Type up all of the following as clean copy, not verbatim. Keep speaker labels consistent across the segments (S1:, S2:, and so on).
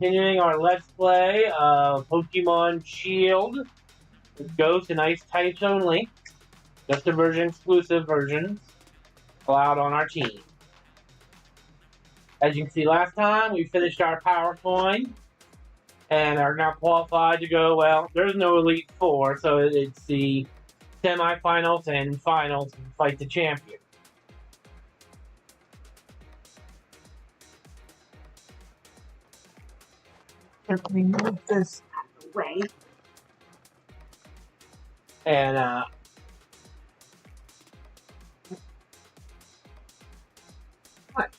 S1: continuing our Let's Play of Pokemon Shield with Ghost and Ice types only. Just the exclusive versions allowed on our team. As you can see, last time we finished our Power Coin and are now qualified to go, well, there's no Elite Four, so it's the semifinals and finals to fight the champion.
S2: If we move this out of the way.
S1: And,
S2: What?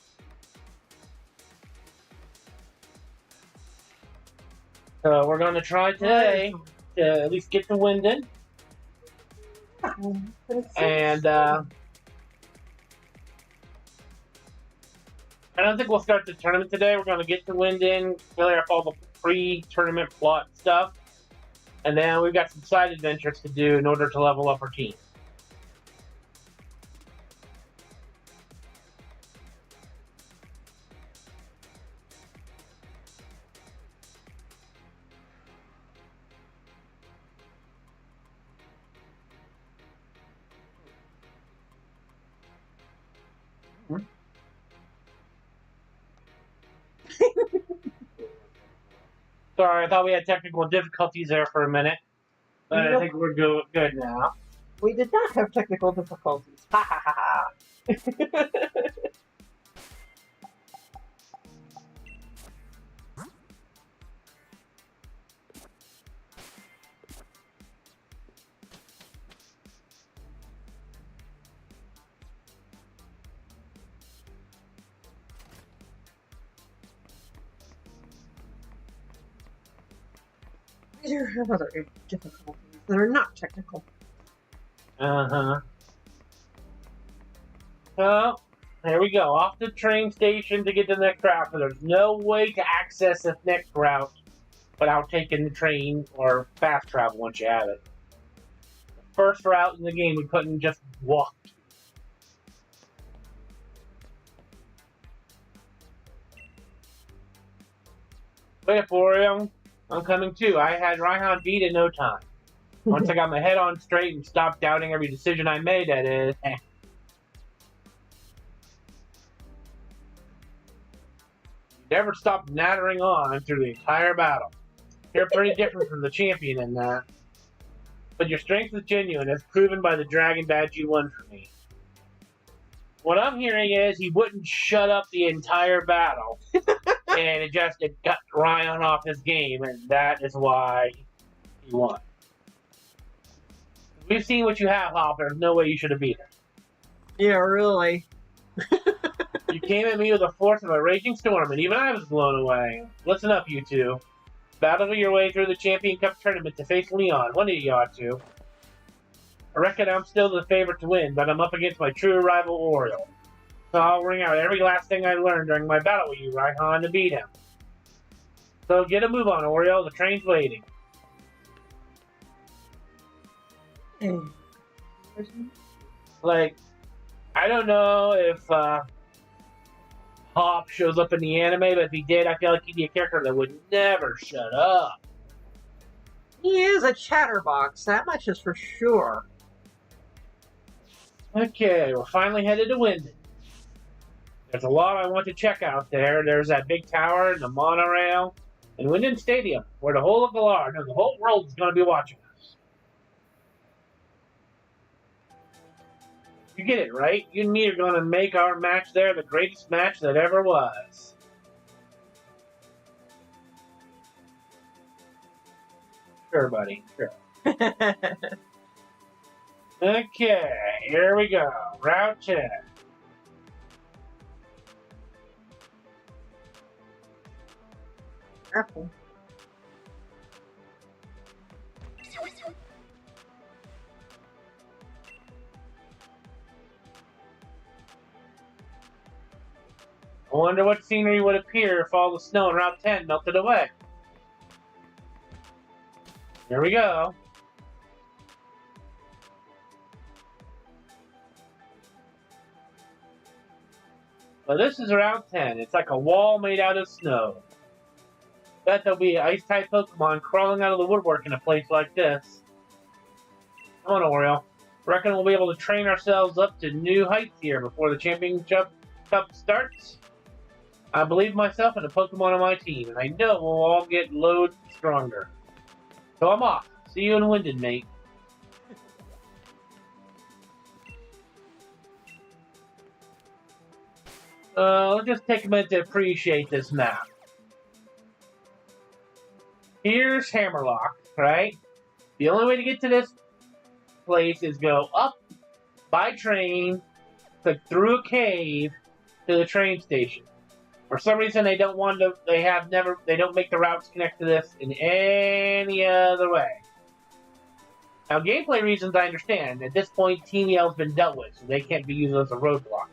S1: So we're going to try today to at least get to Wyndon. And I don't think we'll start the tournament today. We're going to get to Wyndon, clear up all the pre-tournament plot stuff, and then we've got some side adventures to do in order to level up our team. Sorry, I thought we had technical difficulties there for a minute, but I think we're good now.
S2: We did not have technical difficulties. Ha ha ha ha. We do have other difficulties that are not technical.
S1: Uh-huh. So, here we go. Off the train station to get to the next route. So there's no way to access the next route without taking the train or fast travel once you have it. The first route in the game we couldn't just walk to. Wait up, Oreo. I'm coming too. I had Raihan beat in no time. Once I got my head on straight and stopped doubting every decision I made, that is. Never stopped nattering on through the entire battle. You're pretty different from the champion in that. But your strength is genuine, as proven by the dragon badge you won for me. What I'm hearing is he wouldn't shut up the entire battle. And it got Ryan off his game, and that is why he won. We've seen what you have, Hop. There's no way you should have beat him.
S2: Yeah, really.
S1: You came at me with the force of a raging storm, and even I was blown away. Listen up, you two. Battle your way through the Champion Cup tournament to face Leon. One of you ought to. I reckon I'm still the favorite to win, but I'm up against my true rival, Oriole. So I'll ring out every last thing I learned during my battle with you, Raihan, to beat him. So get a move on, Oriole. The train's waiting. Like, I don't know if Hop shows up in the anime, but if he did, I feel like he'd be a character that would never shut up.
S2: He is a chatterbox, that much is for sure.
S1: Okay, we're finally headed to Wyndon. There's a lot I want to check out there. There's that big tower and the monorail, and Wyndon Stadium, where the whole of Galar, no, the whole world is going to be watching us. You get it, right? You and me are going to make our match there the greatest match that ever was. Sure, buddy. Sure. Okay, here we go. Route 10.
S2: Careful.
S1: I wonder what scenery would appear if all the snow in Route 10 melted away. Here we go. Well, this is Route 10. It's like a wall made out of snow. Bet there'll be ice-type Pokemon crawling out of the woodwork in a place like this. Come on, Oreo. Reckon we'll be able to train ourselves up to new heights here before the championship cup starts? I believe myself in the Pokemon on my team, and I know we'll all get loads stronger. So I'm off. See you in Wyndon, mate. Let's just take a minute to appreciate this map. Here's Hammerlock, right? The only way to get to this place is go up by train, click through a cave to the train station. For some reason, they don't want to. They don't make the routes connect to this in any other way. Now, gameplay reasons I understand. At this point, Team Yell's been dealt with, so they can't be used as a roadblock.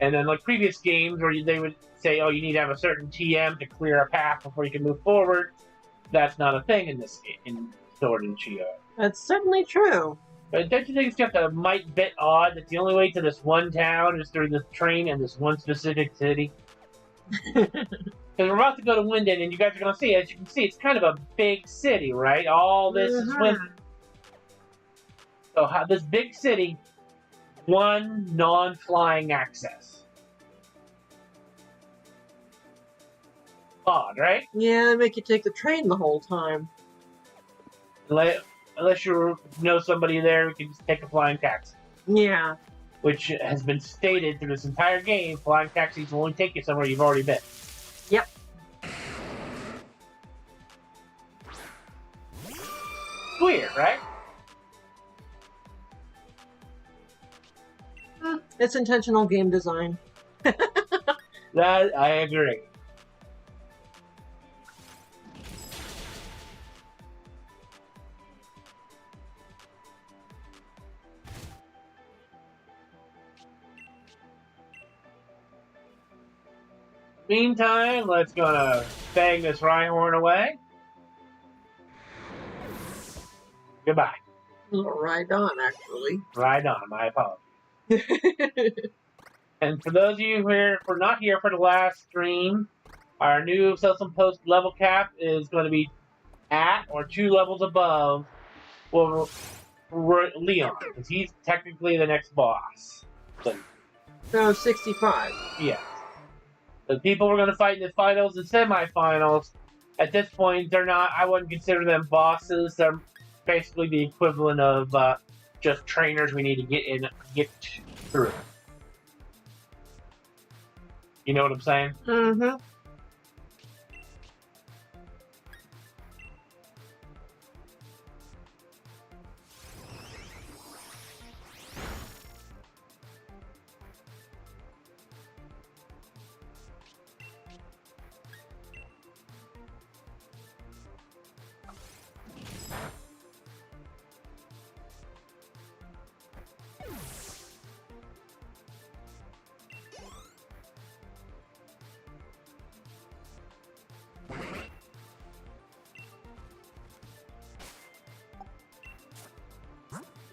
S1: And then, like previous games where they would say, "Oh, you need to have a certain TM to clear a path before you can move forward," that's not a thing in this game, in Sword and Shield.
S2: That's certainly true.
S1: But don't you think it's just a mite bit odd that the only way to this one town is through this train in this one specific city? Because we're about to go to Wyndon, and you guys are going to see, as you can see, it's kind of a big city, right? All this is Wyndon. So this big city, one non-flying access. Odd, right?
S2: Yeah, they make you take the train the whole time.
S1: Unless you know somebody there who can just take a flying taxi.
S2: Yeah.
S1: Which has been stated through this entire game, flying taxis will only take you somewhere you've already been.
S2: Yep.
S1: Weird, right?
S2: It's intentional game design.
S1: That, I agree. Meantime, let's gonna bang this Rhyhorn away. Goodbye.
S2: Right on, actually.
S1: Right on, my apologies. And for those of you who are not here for the last stream, our new self-imposed level cap is going to be at or 2 levels above Leon, because he's technically the next boss.
S2: So 65.
S1: Yes. The people we're going to fight in the finals and semifinals, at this point, they're not, I wouldn't consider them bosses. They're basically the equivalent of just trainers we need to get through. You know what I'm saying?
S2: Mm-hmm.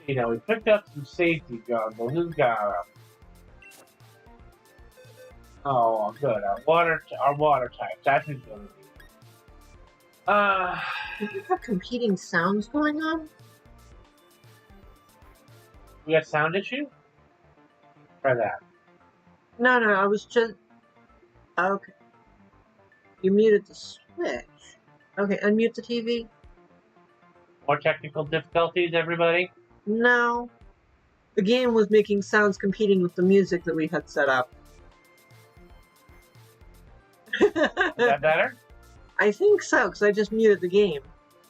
S1: You know, we picked up some safety goggles. Who's got them? Oh, good. Our water type. That's who's going to be.
S2: Do you have competing sounds going on?
S1: We got sound issue? Try that.
S2: No, I was just... Okay. You muted the switch. Okay, unmute the TV.
S1: More technical difficulties, everybody?
S2: No. The game was making sounds competing with the music that we had set up.
S1: Is that better?
S2: I think so, because I just muted the game.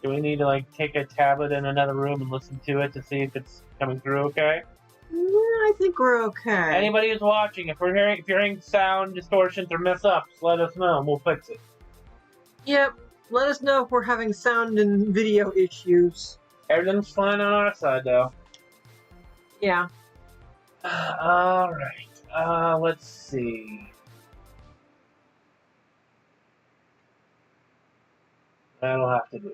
S1: Do we need to, like, take a tablet in another room and listen to it to see if it's coming through okay?
S2: Yeah, I think we're okay.
S1: Anybody who's watching, if you're hearing sound distortions or mess-ups, let us know and we'll fix it.
S2: Yep. Let us know if we're having sound and video issues.
S1: Everything's fine on our side, though.
S2: Yeah.
S1: Alright. Let's see. That'll have to do.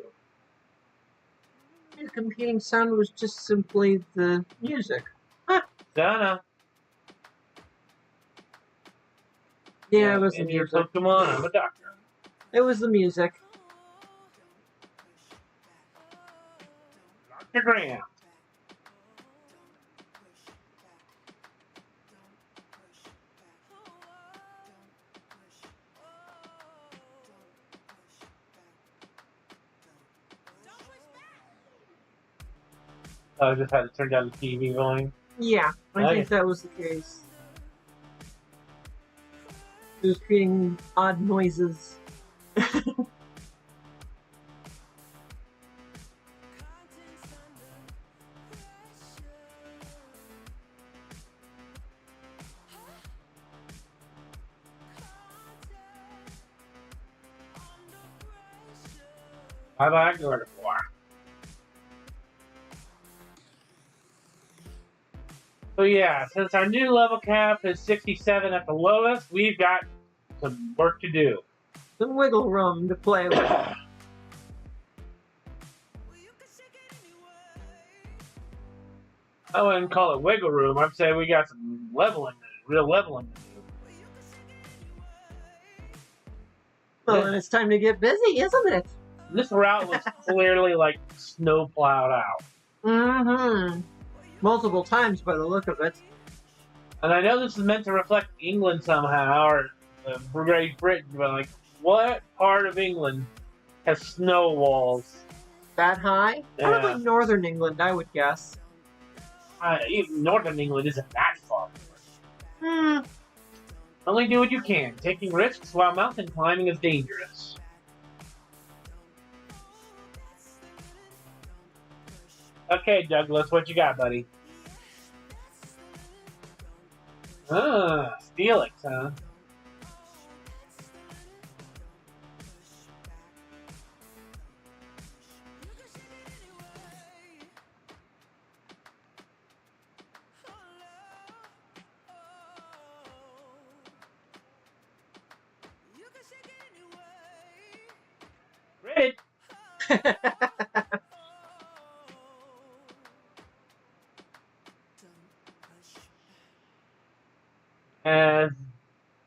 S2: The competing sound was just simply the music.
S1: Donna.
S2: Yeah, it was the
S1: And your
S2: music.
S1: Pokemon, I'm a doctor.
S2: It was the music.
S1: Dr. Graham. I just had to turn down the TV volume.
S2: Yeah, I think that was the case. It was creating odd noises.
S1: Bye-bye, Gardevoir. So yeah, since our new level cap is 67 at the lowest, we've got some work to do.
S2: Some wiggle room to play with.
S1: I wouldn't call it wiggle room. I'd say we got some leveling, real leveling to do.
S2: Well, then it's time to get busy, isn't it?
S1: This route was clearly like snow plowed out.
S2: Mm-hmm. Multiple times by the look of it.
S1: And I know this is meant to reflect England somehow, or Great Britain, but like, what part of England has snow walls?
S2: That high?
S1: Yeah.
S2: Probably northern England, I would guess.
S1: Even northern England isn't that far.
S2: Hmm.
S1: Only do what you can, taking risks while mountain climbing is dangerous. Okay, Douglas, what you got, buddy? Steelix, huh? Great. As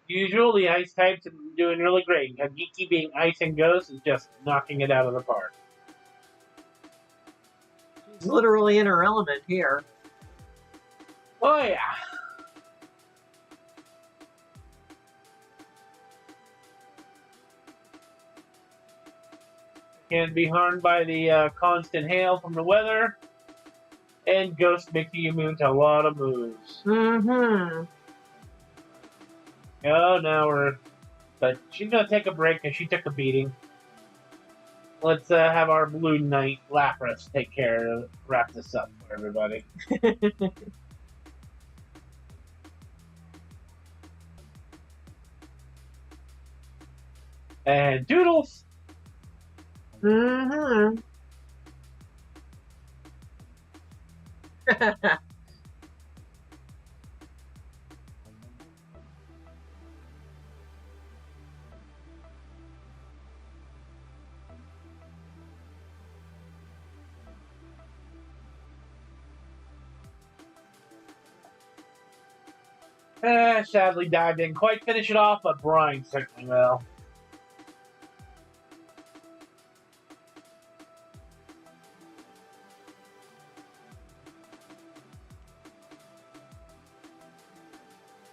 S1: usual, the ice types are doing really great. Kagiki being ice and ghost is just knocking it out of the park.
S2: She's literally in her element here.
S1: Oh yeah. Can be harmed by the constant hail from the weather. And Ghost makes you immune to a lot of moves.
S2: Mm-hmm.
S1: Oh, now we're... But she's going to take a break because she took a beating. Let's have our Blue Knight Lapras take care of... Wrap this up for everybody. And Doodles!
S2: Mm-hmm.
S1: Sadly, Dive didn't quite finish it off, but Brian certainly will.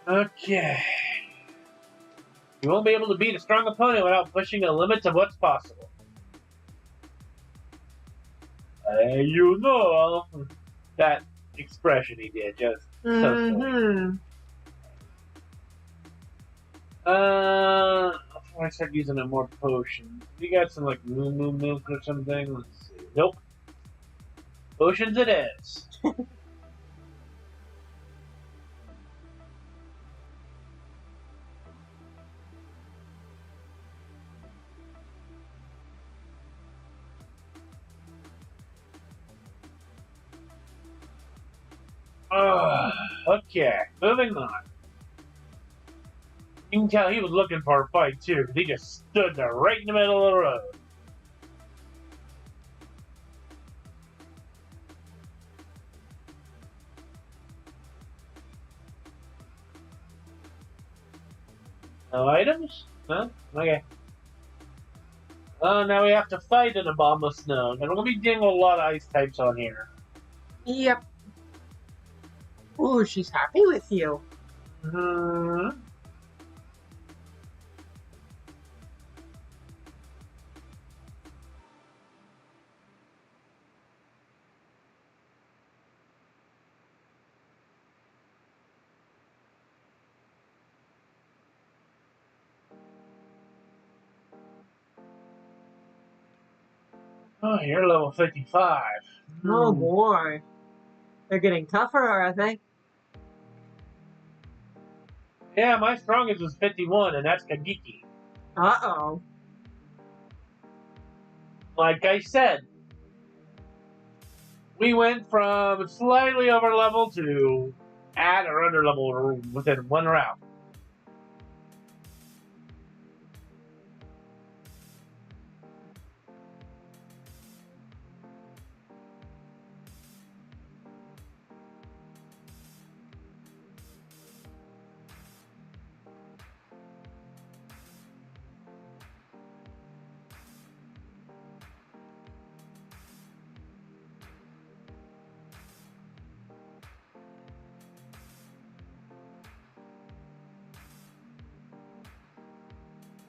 S1: Okay. You won't be able to beat a strong opponent without pushing the limits of what's possible. You know that expression he did, just so silly. Before I start using a more potion, you got some like moo milk or something? Let's see. Nope. Potions it is. Okay, moving on. You can tell he was looking for a fight too, because he just stood there right in the middle of the road. No items? Huh? Okay. Oh, now we have to fight an Obama Snow. And we're going to be dealing with a lot of ice types on here.
S2: Yep. Ooh, she's happy with you.
S1: Hmm. Oh, you're level 55.
S2: Oh boy. They're getting tougher, are they?
S1: Yeah, my strongest is 51, and that's Kagiki.
S2: Uh-oh.
S1: Like I said, we went from slightly over level to at or under level within one round.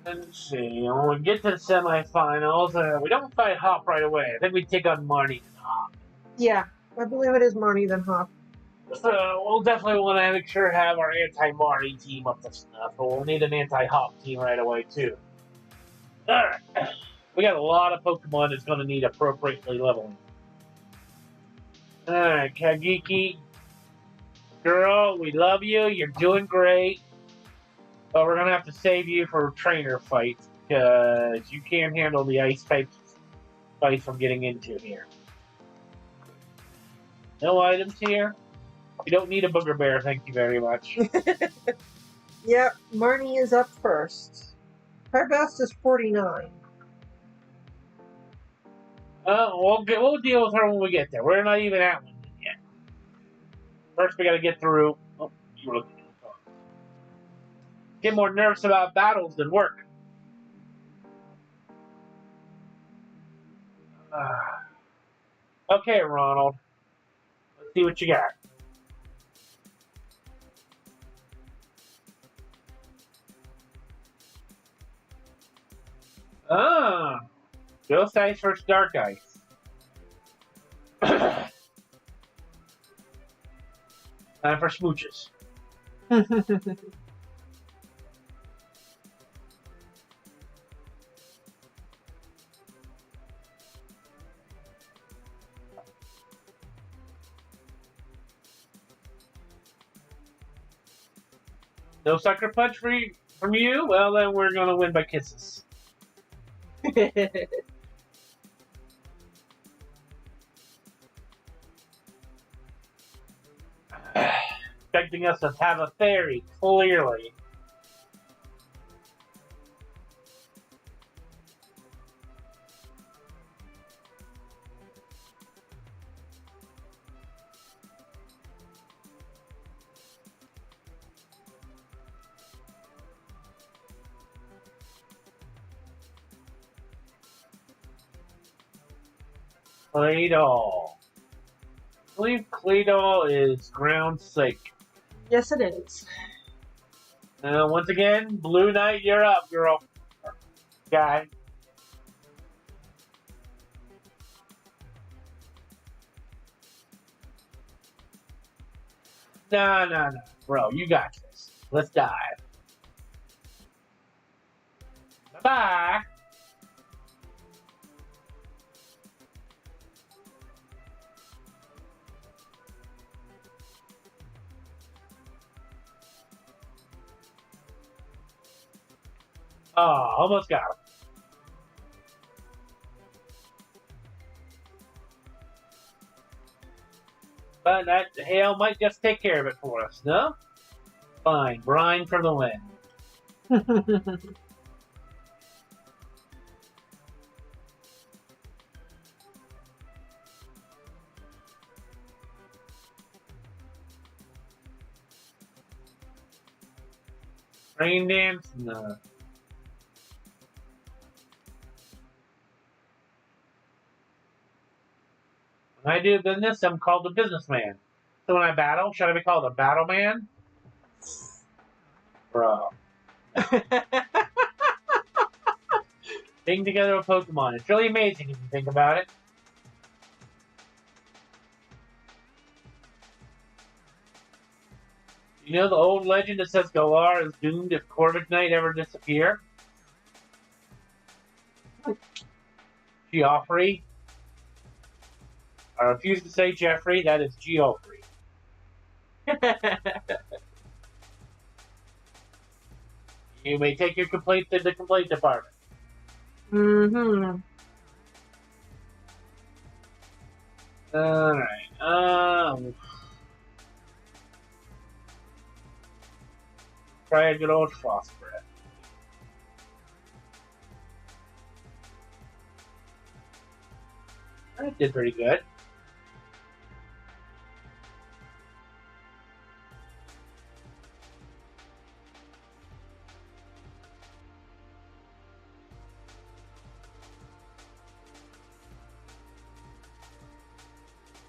S1: Let's see. When we get to the semifinals, we don't fight Hop right away. I think we take on Marnie and Hop.
S2: Yeah, I believe it is Marnie then Hop.
S1: So we'll definitely want to make sure to have our anti-Marnie team up to snuff, but we'll need an anti-Hop team right away too. Alright. We got a lot of Pokemon that's going to need appropriately leveling. Alright, Kagiki. Girl, we love you. You're doing great. But we're going to have to save you for trainer fights because you can't handle the ice type fights from getting into here. No items here. You don't need a booger bear, thank you very much.
S2: Yep, Marnie is up first. Her best is 49.
S1: We'll deal with her when we get there. We're not even at one yet. First, we got to get through. Oh, you were looking at the phone. Get more nervous about battles than work. Okay, Ronald. Let's see what you got. Ghost Ice versus Dark Ice. Time for smooches. No sucker punch from you? Well, then we're going to win by kisses. Expecting us to have a fairy, clearly. Claydol. I believe Claydol is ground sake.
S2: Yes, it is.
S1: Once again, Blue Knight, you're up, girl. Guy. No. Bro, you got this. Let's dive. Bye-bye. Oh, almost got him. But that hail might just take care of it for us, no? Fine, brine for the win. Rain dance? No. When I do business, I'm called a businessman. So when I battle, should I be called a battle man? Bro. Being together with Pokemon. It's really amazing if you think about it. You know the old legend that says Galar is doomed if Corviknight ever disappear? Geoffrey. I refuse to say Jeffrey, that is Geoffrey. You may take your complaint to the complaint department.
S2: Mm-hmm.
S1: Alright, try a good old frost breath. That did pretty good.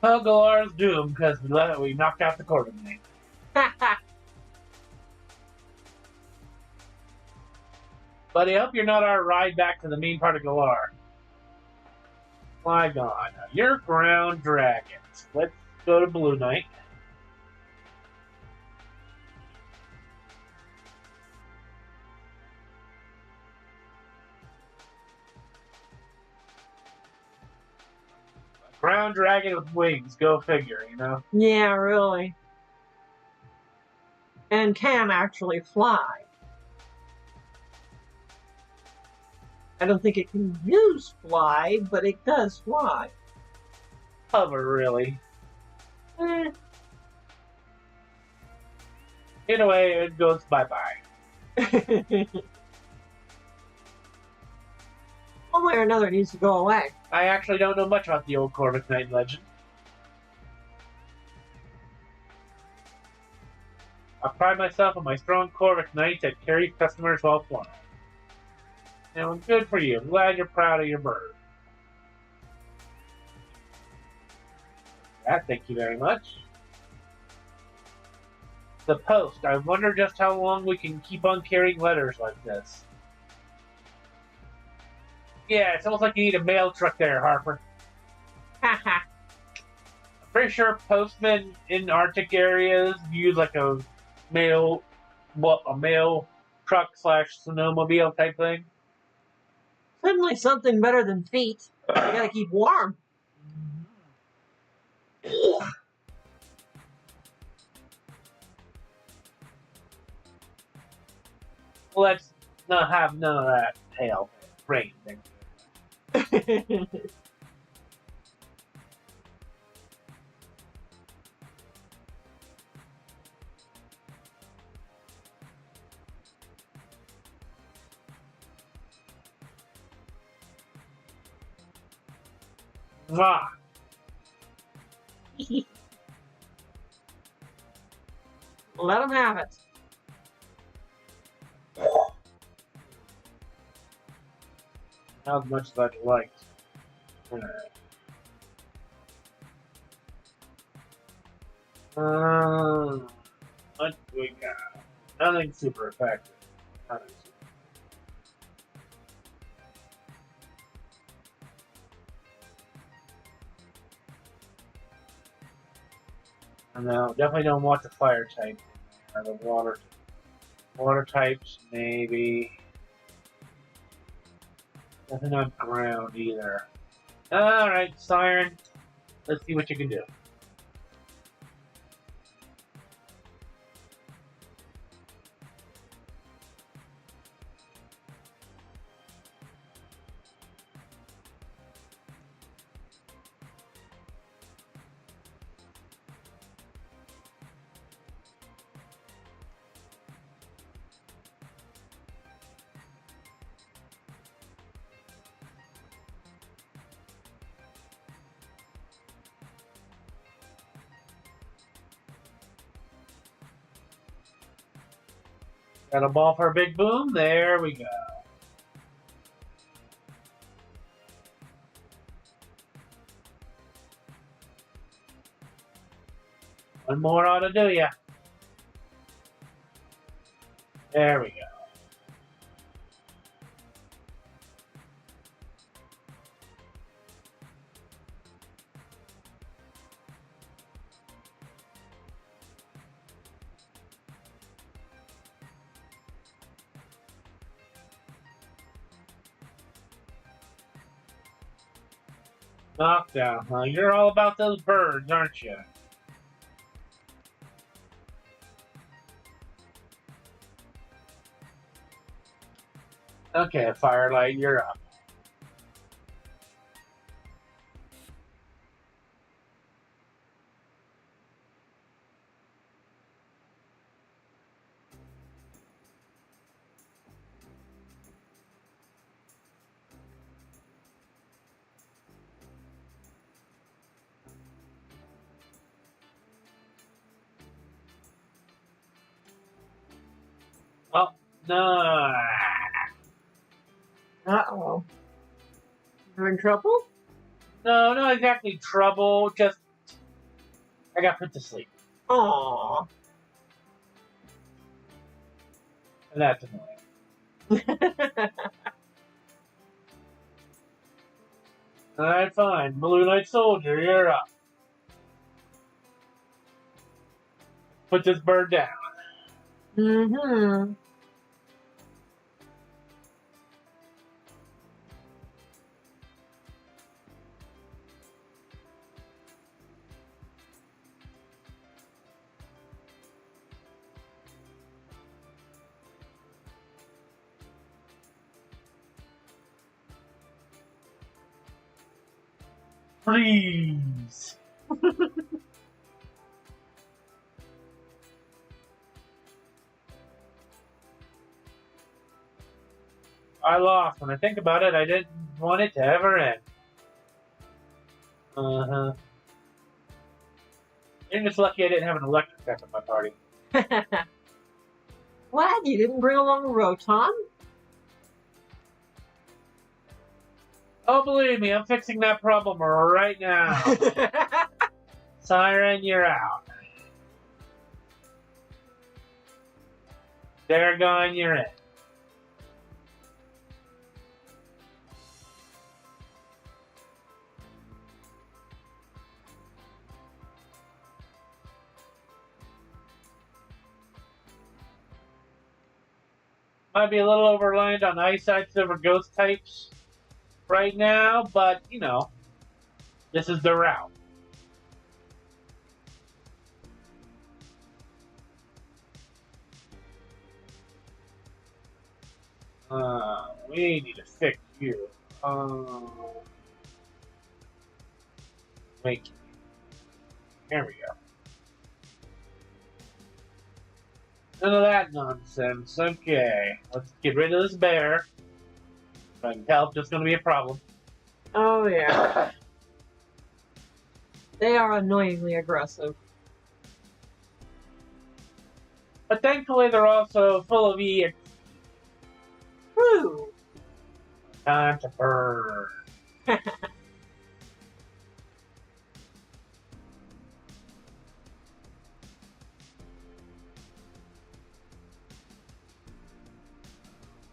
S1: Well, Galar's doomed because we knocked out the Corviknight. Buddy, I hope you're not our ride back to the main part of Galar. My God, you're ground dragons. Let's go to Blue Knight. Ground dragon with wings, go figure, you know?
S2: Yeah, really. And can actually fly. I don't think it can use fly, but it does fly.
S1: Hover, really. In a way, it goes bye-bye.
S2: One way or another, it needs to go away.
S1: I actually don't know much about the old Corviknight legend. I pride myself on my strong Corviknight that carries customers while flying. Now, good for you. I'm glad you're proud of your bird. Thank you very much. The post. I wonder just how long we can keep on carrying letters like this. Yeah, it's almost like you need a mail truck there, Harper.
S2: Haha.
S1: I'm pretty sure postmen in Arctic areas use like a mail truck / snowmobile type thing.
S2: Certainly something better than feet. You gotta keep warm.
S1: Let's not have none of that hail, rain thing. Ah.
S2: Let them have it.
S1: How much as I'd like. What do we got? Nothing super effective. Nothing super. No, definitely don't want the fire type or the water types, maybe. Nothing on ground either. Alright, Siren. Let's see what you can do. Got a ball for a big boom. There we go. One more ought to do ya. There we go. Knockdown, huh? You're all about those birds, aren't you? Okay, Firelight, you're up. Oh, no.
S2: Uh-oh. You're in trouble?
S1: No, not exactly trouble. Just, I got put to sleep.
S2: Aww.
S1: And that's annoying. Alright, fine. Blue Knight Soldier, you're up. Put this bird down.
S2: Mm-hmm.
S1: Please. I lost. When I think about it, I didn't want it to ever end. Uh-huh. You're just lucky I didn't have an electric deck at my party.
S2: Glad you didn't bring along a Rotom.
S1: Oh, believe me, I'm fixing that problem right now. Siren, you're out. Daragon, you're in. Might be a little over-reliant on ice types over ghost types right now, but, you know, this is the route. We need to fix you. Wait. Here we go. None of that nonsense. Okay, let's get rid of this bear. If I can tell, it's just going to be a problem.
S2: Oh, yeah. They are annoyingly aggressive.
S1: But thankfully, they're also full of EX.
S2: Woo!
S1: Time to burn.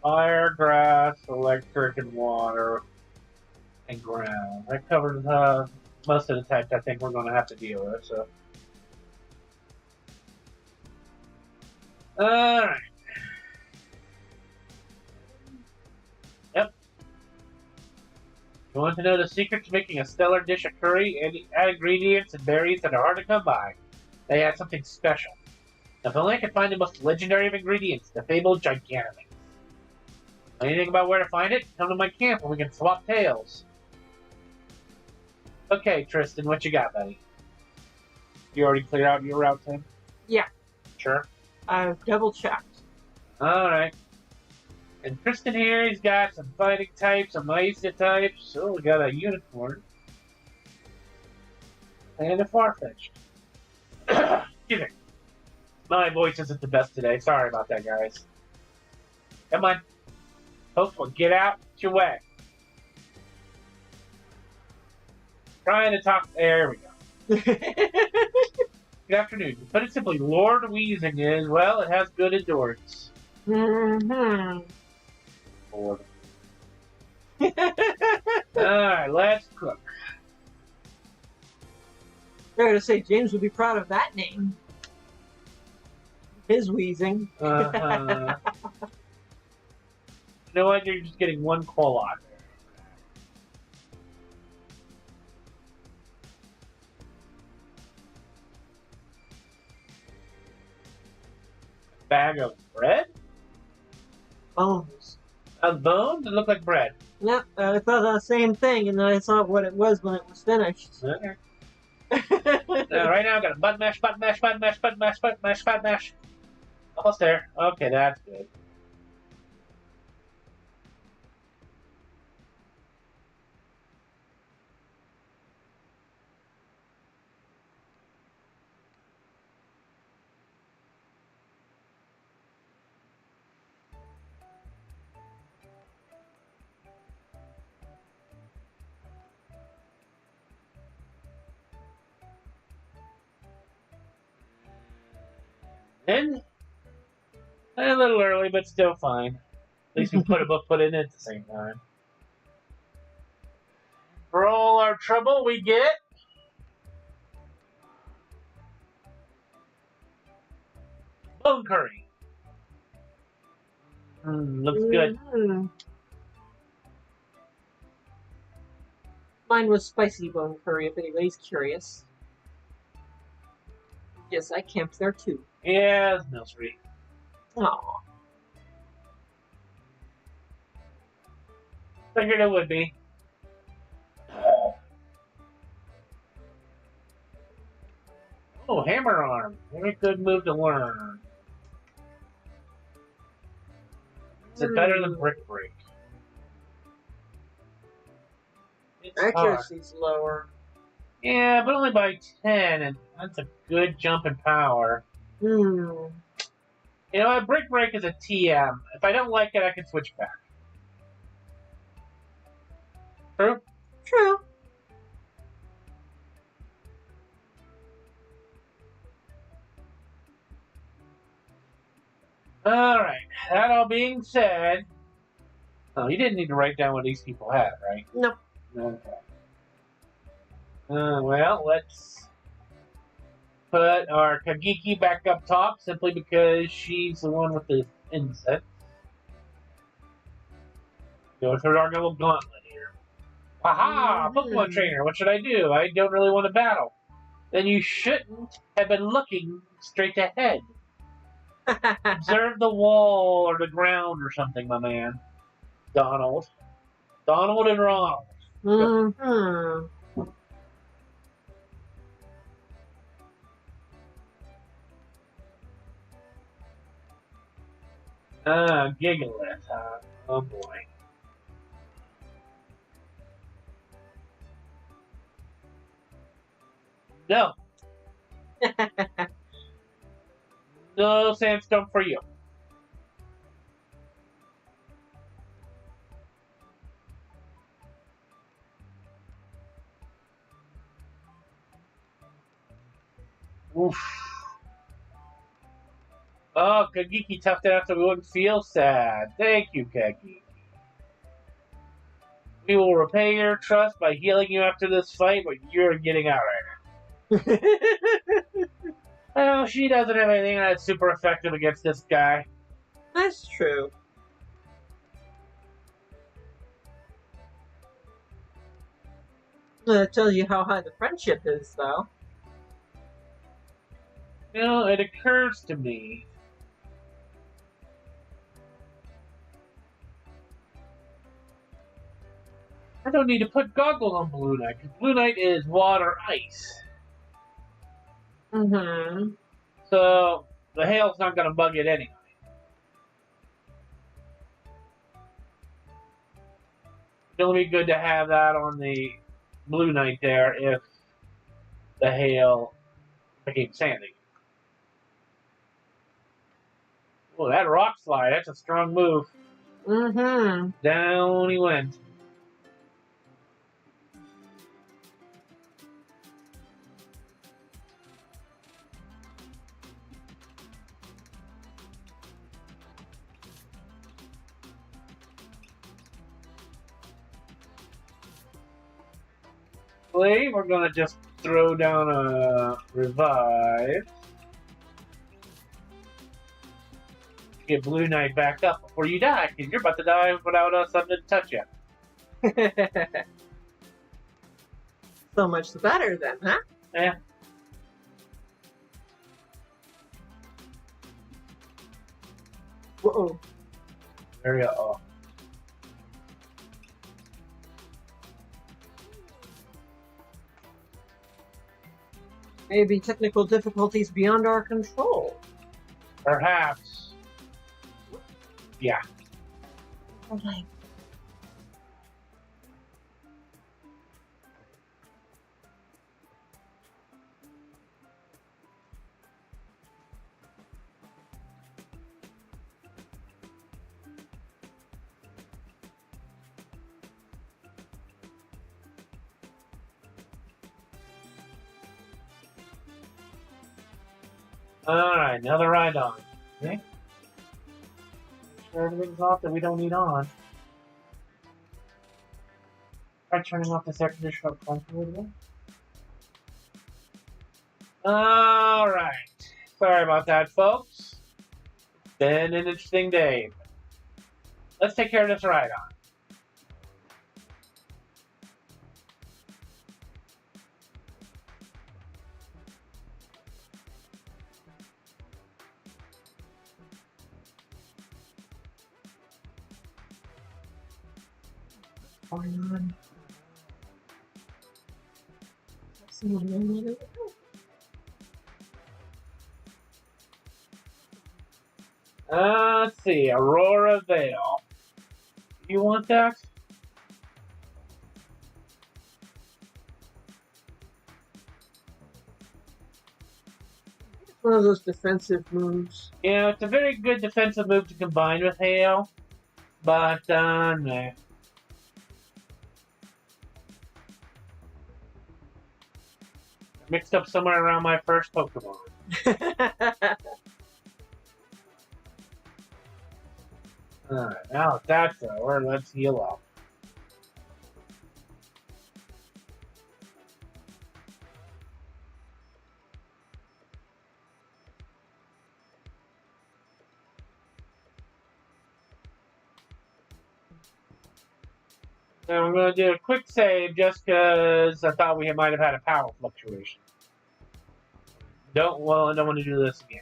S1: Fire, grass, electric, and water, and ground. That covers most of the types I think we're going to have to deal with. So, all right. Yep. You want to know the secret to making a stellar dish of curry? Add ingredients and berries that are hard to come by. They add something special. If only I could find the most legendary of ingredients, the fabled Gigantomix. Anything about where to find it? Come to my camp and we can swap tales. Okay, Tristan, what you got, buddy? You already cleared out your route, Tim?
S2: Yeah.
S1: Sure.
S2: I've double-checked.
S1: Alright. And Tristan here, he's got some fighting types, some ice types. Oh, we got a unicorn. And a Farfetch'd. Excuse me. My voice isn't the best today. Sorry about that, guys. Come on. Hopeful, get out your way. Trying to talk. There we go. Good afternoon. To put it simply, Lord Wheezing is, well, it has good endurance.
S2: Mm-hmm.
S1: Lord. Alright, let's cook.
S2: Fair to say, James would be proud of that name. His wheezing.
S1: Uh-huh. You know what? You're just getting one call out there. Bag of bread?
S2: Bones.
S1: Bones that look like bread.
S2: Yep, I thought the same thing, and then I saw what it was when it was finished.
S1: Okay. Right now, I got a button mash, button mash, button mash, button mash, button mash, button mash. Almost there. Okay, that's good. And a little early, but still fine. At least we put in it at the same time. For all our trouble, we get bone curry. Looks good.
S2: Mm-hmm. Mine was spicy bone curry, if anybody's curious. Yes, I camped there too.
S1: Yeah, it's nursery.
S2: Aww.
S1: Figured it would be. Oh, hammer arm. Very good move to learn. Is it better than brick break? It's
S2: Accuracy's lower.
S1: Yeah, but only by 10, and that's a good jump in power.
S2: Hmm.
S1: You know what? Brick break is a TM. If I don't like it, I can switch back. True?
S2: True.
S1: Alright, that all being said... Oh, you didn't need to write down what these people had, right?
S2: No.
S1: Okay. Well, let's put our Kagiki back up top, simply because she's the one with the insects. Go through our little gauntlet here. Haha! Pokemon trainer, what should I do? I don't really want to battle. Then you shouldn't have been looking straight ahead. Observe the wall or the ground or something, my man. Donald. Donald and Ronald.
S2: Mm-hmm.
S1: Gigalith, huh? Oh boy. No. No sandstone for you. Oof. Oh, Kagiki toughed it out so we wouldn't feel sad. Thank you, Kagiki. We will repay your trust by healing you after this fight, but you're getting out right now. Well, she doesn't have anything that's super effective against this guy.
S2: That's true. That tells you how high the friendship is, though.
S1: You know, it occurs to me. I don't need to put goggles on Blue Knight, because Blue Knight is water ice.
S2: Mm-hmm.
S1: So, the hail's not going to bug it anyway. It'll be good to have that on the Blue Knight there if the hail became sandy. Oh, that rock slide, that's a strong move.
S2: Mm-hmm.
S1: Down he went. We're gonna just throw down a revive. Get Blue Knight back up before you die, because you're about to die without something to touch you.
S2: So much the better then, huh?
S1: Yeah.
S2: Whoa.
S1: There you go.
S2: Maybe technical difficulties beyond our control.
S1: Perhaps. Yeah.
S2: Okay.
S1: Alright, another ride on. Okay. Sure everything's off that we don't need on. Try turning off this air conditioner up front a little bit. Alright. Sorry about that, folks. Been an interesting day. Let's take care of this ride on.
S2: Going on. Let's see what I'm gonna do.
S1: Let's see, Aurora Vale. You want that?
S2: It's one of those defensive moves.
S1: Yeah, it's a very good defensive move to combine with Hail, but, nah. Mixed up somewhere around my first Pokemon. Alright, now that's over, let's heal up. Now I'm going to do a quick save just because I thought we might have had a power fluctuation. Don't want to do this again.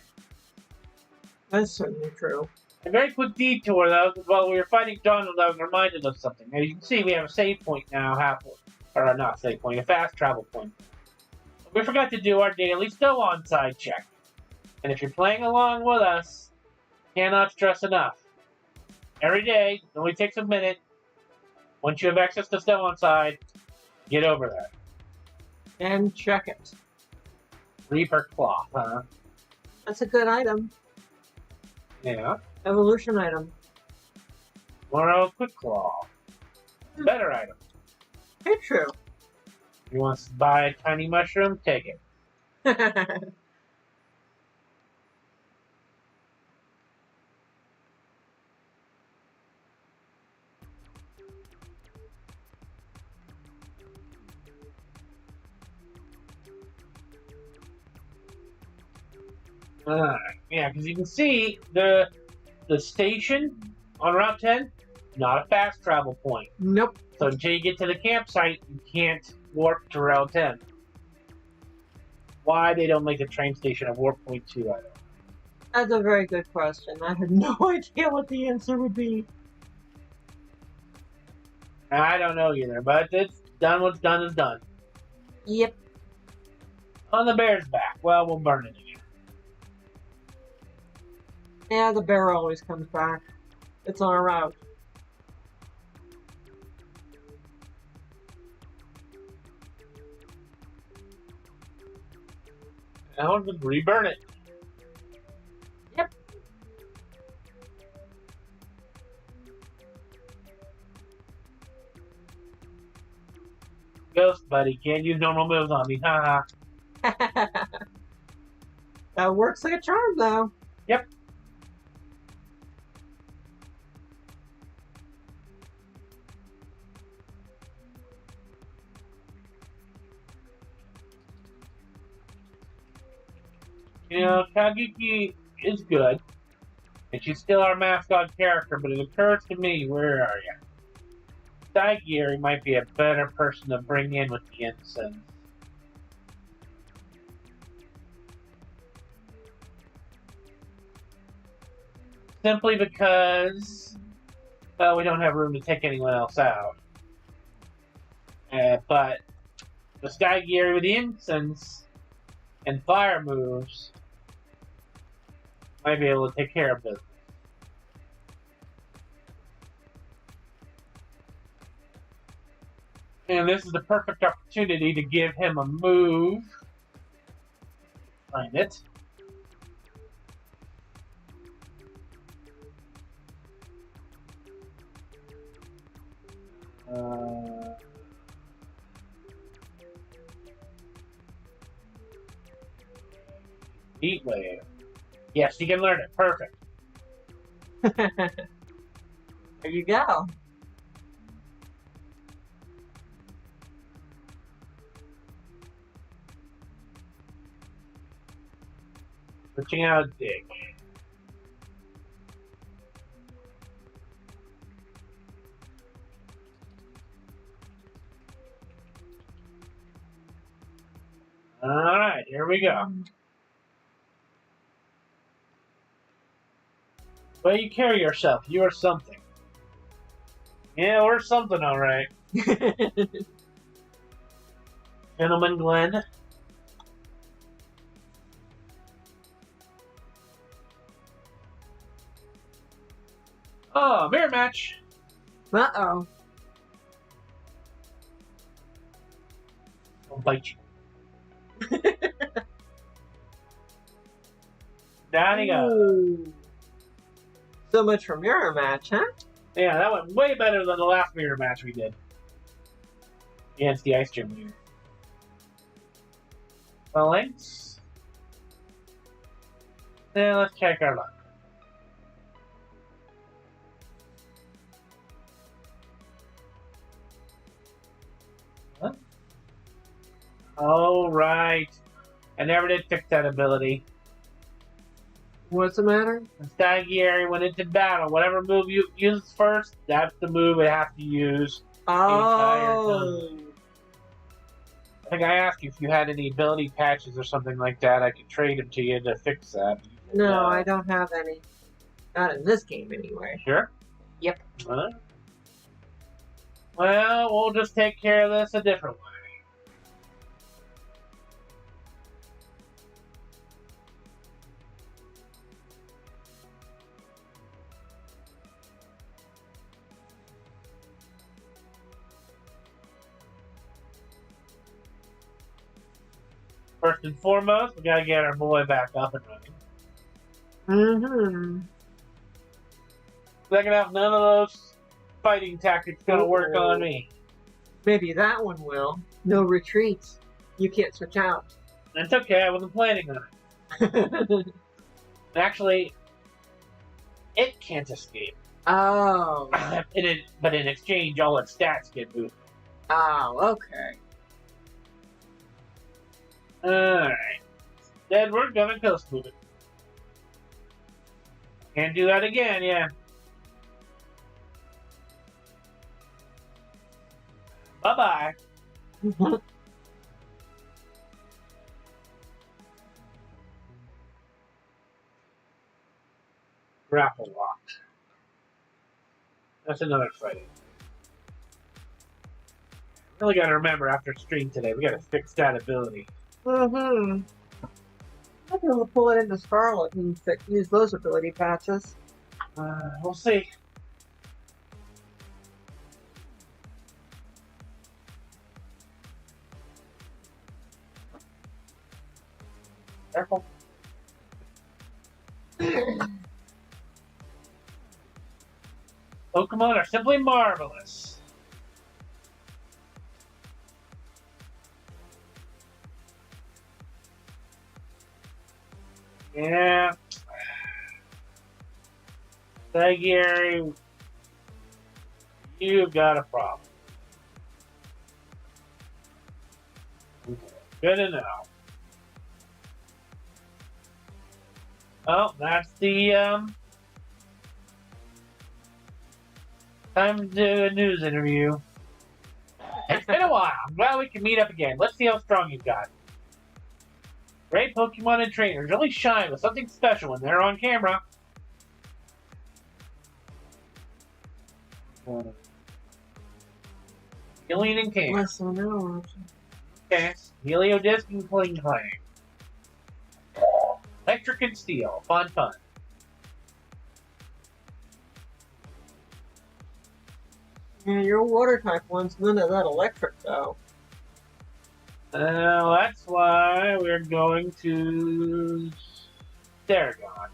S2: That's certainly true.
S1: A very quick detour, though, while we were fighting Donald, I was reminded of something. As you can see, we have a save point now, or not save point, a fast travel point. We forgot to do our daily stow on side check. And if you're playing along with us, cannot stress enough. Every day, it only takes a minute. Once you have access to stow on side, get over there.
S2: And check it.
S1: Reaper Cloth, huh?
S2: That's a good item.
S1: Yeah.
S2: Evolution item.
S1: Morrow Quick Claw. Better item.
S2: Very true.
S1: You want to buy a tiny mushroom? Take it. Yeah, because you can see the station on Route 10, not a fast travel point.
S2: Nope.
S1: So until you get to the campsite, you can't warp to Route 10. Why they don't make the train station a warp point too, I don't know.
S2: That's a very good question. I have no idea what the answer would be.
S1: I don't know either, but it's done. What's done is done.
S2: Yep.
S1: On the bear's back. Well, we'll burn it again.
S2: Yeah, the bear always comes back. It's on a route.
S1: Now we'll just reburn it.
S2: Yep.
S1: Ghost buddy, can't use normal moves on me. Haha.
S2: That works like a charm, though.
S1: Yep. You know, Kagiki is good, and she's still our mascot character, but it occurs to me, where are you? Daigiri might be a better person to bring in with the incense. Simply because, well, we don't have room to take anyone else out. But the Sky Geary with the incense and fire moves might be able to take care of business. And this is the perfect opportunity to give him a move. Find it. Heat wave. Yes, you can learn it. Perfect.
S2: There you go.
S1: Switching out dig. Alright, here we go. The way you carry yourself, you are something. Yeah, we're something, alright. Gentleman Glenn. Oh, mirror match.
S2: Uh-oh.
S1: I'll bite you. Down he goes.
S2: Ooh. So much for mirror match, huh?
S1: Yeah, that went way better than the last mirror match we did. Against the Ice Gym leader. Well, links. Then let's check our luck. Huh? Oh, right. I never did fix that ability.
S2: What's the matter?
S1: The Stagiary went into battle. Whatever move you use first, that's the move it has to use.
S2: Oh.
S1: I think I asked you if you had any ability patches or something like that. I could trade them to you to fix that.
S2: No, I don't have any. Not in this game, anyway.
S1: Sure?
S2: Yep.
S1: Well, we'll just take care of this a different way. First and foremost, we gotta get our boy back up and running.
S2: Mm-hmm.
S1: Second off, none of those fighting tactics gonna work on me.
S2: Maybe that one will. No retreats. You can't switch out.
S1: That's okay, I wasn't planning on it. Actually, it can't escape.
S2: Oh.
S1: But in exchange, all its stats get boosted.
S2: Oh, okay.
S1: Alright. Then we're gonna ghost move it. Can't do that again, yeah. Bye-bye. Grapple lock. That's another fighting. Really gotta remember after stream today, we gotta fix that ability.
S2: Mm-hmm. I'll be able to pull it into Scarlet and use those ability patches.
S1: We'll see. Careful. Pokemon are simply marvelous. Yeah. Gary, you've got a problem. Good to know. Oh, that's the time to do a news interview. It's been a while. I'm glad we can meet up again. Let's see how strong you've got. Great Pokemon and trainers really shine with something special when they're on camera. Healing and King.
S2: Less than an hour.
S1: Okay. Helio Disc and Cling Clang. Electric and Steel. Fun.
S2: Yeah, your water type one's none of that electric though.
S1: That's why we're going to Staragon.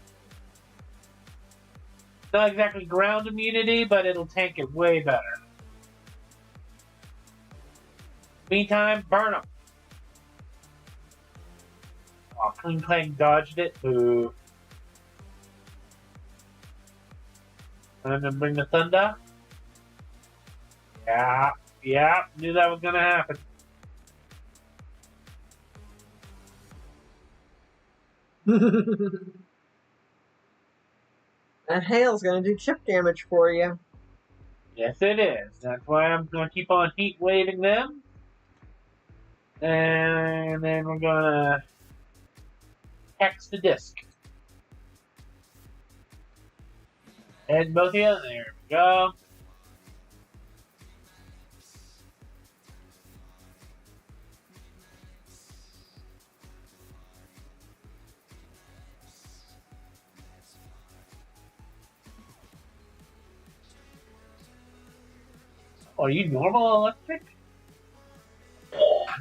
S1: Not exactly ground immunity, but it'll tank it way better. Meantime, burn them. Oh, Cling Clang dodged it. Boo. And then bring the thunder. Yeah, knew that was gonna happen.
S2: That hail's gonna do chip damage for you.
S1: Yes, it is. That's why I'm gonna keep on heat waving them. And then we're gonna hex the disc. And both of you, there we go. Oh, are you normal electric?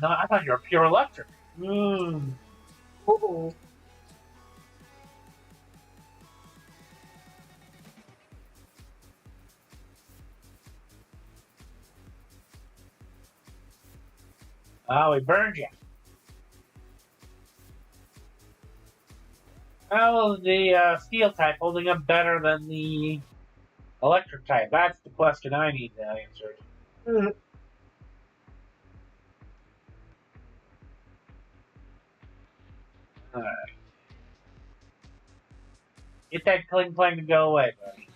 S1: No, I thought you were pure electric.
S2: Ooh.
S1: Oh, we burned you. How is the steel type holding up better than the electric type? That's the question I need answered.
S2: Mm.
S1: Alright. Get that Cling Clang to go away, buddy.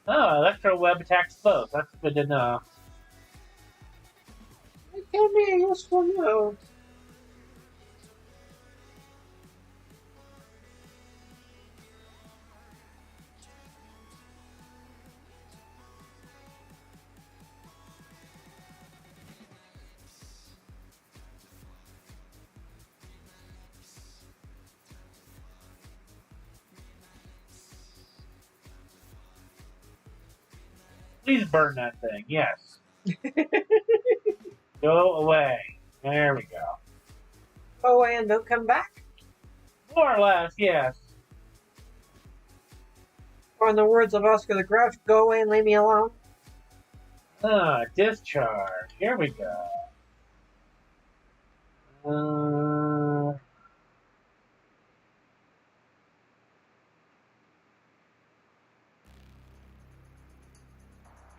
S1: Oh, Electro Web attacks both. That's good to know.
S2: It can be a useful move.
S1: Please burn that thing. Yes. Go away. There we go.
S2: Oh, and don't come back?
S1: More or less, yes.
S2: Or in the words of Oscar the Grouch, go away and leave me alone.
S1: Discharge. Here we go.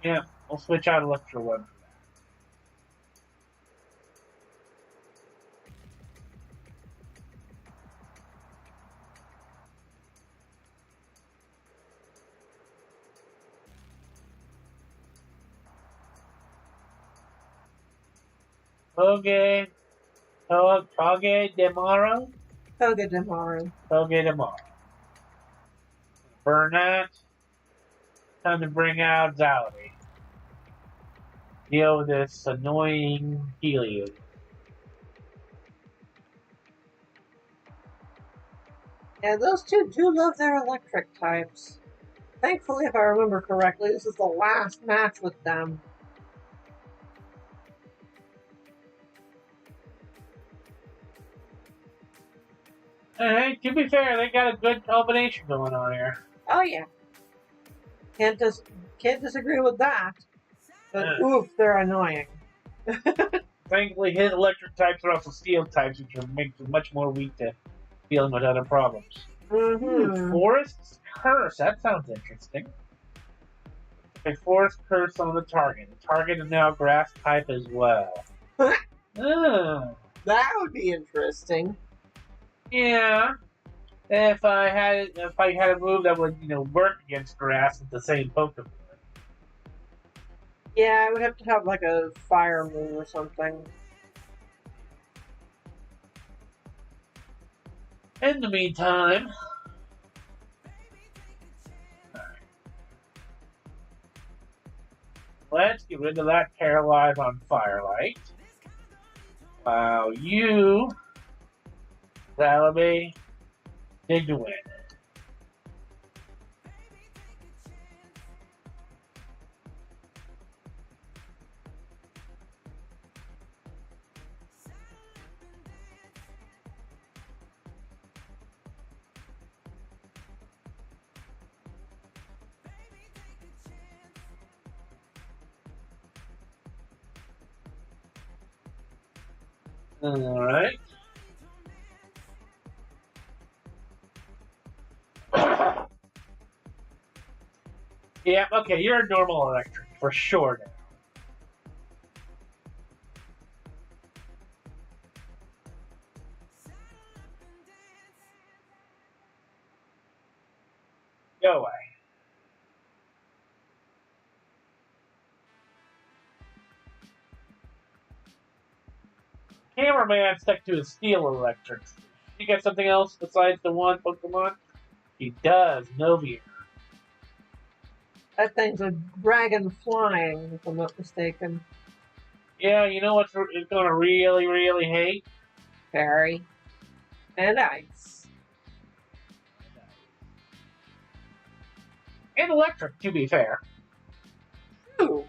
S1: Yeah, we'll switch out Electro Web. Toge Demaro?
S2: Toga Demaru.
S1: Toge Demaro. Burn that. Time to bring out Zality. Deal with this annoying Helios.
S2: Yeah, those two do love their electric types. Thankfully, if I remember correctly, this is the last match with them.
S1: Hey, to be fair, they got a good combination going on here.
S2: Oh yeah. can't disagree with that. But oof, they're annoying.
S1: Thankfully, his electric types are also steel types, which makes it much more weak to dealing with other problems. Forest's Curse. That sounds interesting. A forest curse on the target. The target is now grass type as well.
S2: That would be interesting.
S1: Yeah. If I had a move that would, work against grass with the same Pokemon.
S2: Yeah, I would have to have like a fire move or something.
S1: In the meantime, let's get rid of that Paralyze on Firelight. Wow, you, Zalaby, dig to win. Alright. Yeah, okay, you're a normal electric, for sure now. Go away. Cameraman stuck to his steel electrics. You got something else besides the one Pokemon? He does, Novier.
S2: That thing's a dragon flying, if I'm not mistaken.
S1: Yeah, you know what's it's going to really, really hate?
S2: Fairy. And ice.
S1: And electric, to be fair.
S2: Ooh.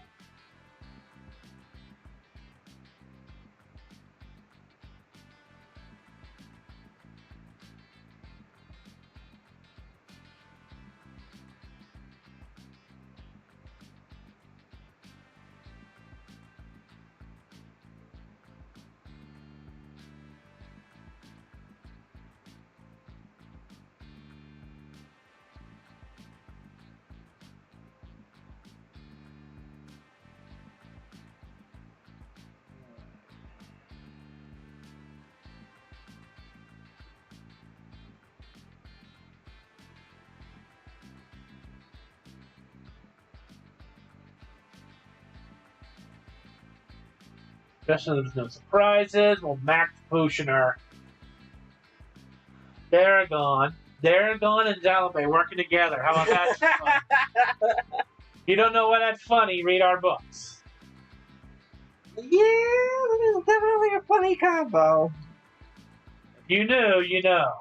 S1: Just so there's no surprises, we'll max Potioner. Daragon and Zalabe working together. How about that? You don't know why that's funny, read our books.
S2: Yeah, that is definitely a funny combo.
S1: If you knew, you know.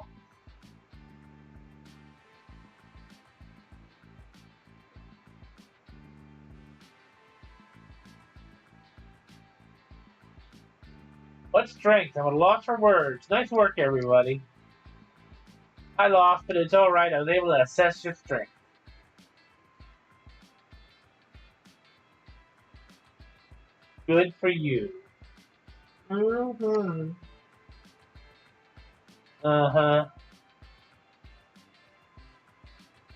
S1: What strength? I'm at a loss for words. Nice work, everybody. I lost, but it's alright. I was able to assess your strength. Good for you.
S2: Mm-hmm.
S1: Uh-huh.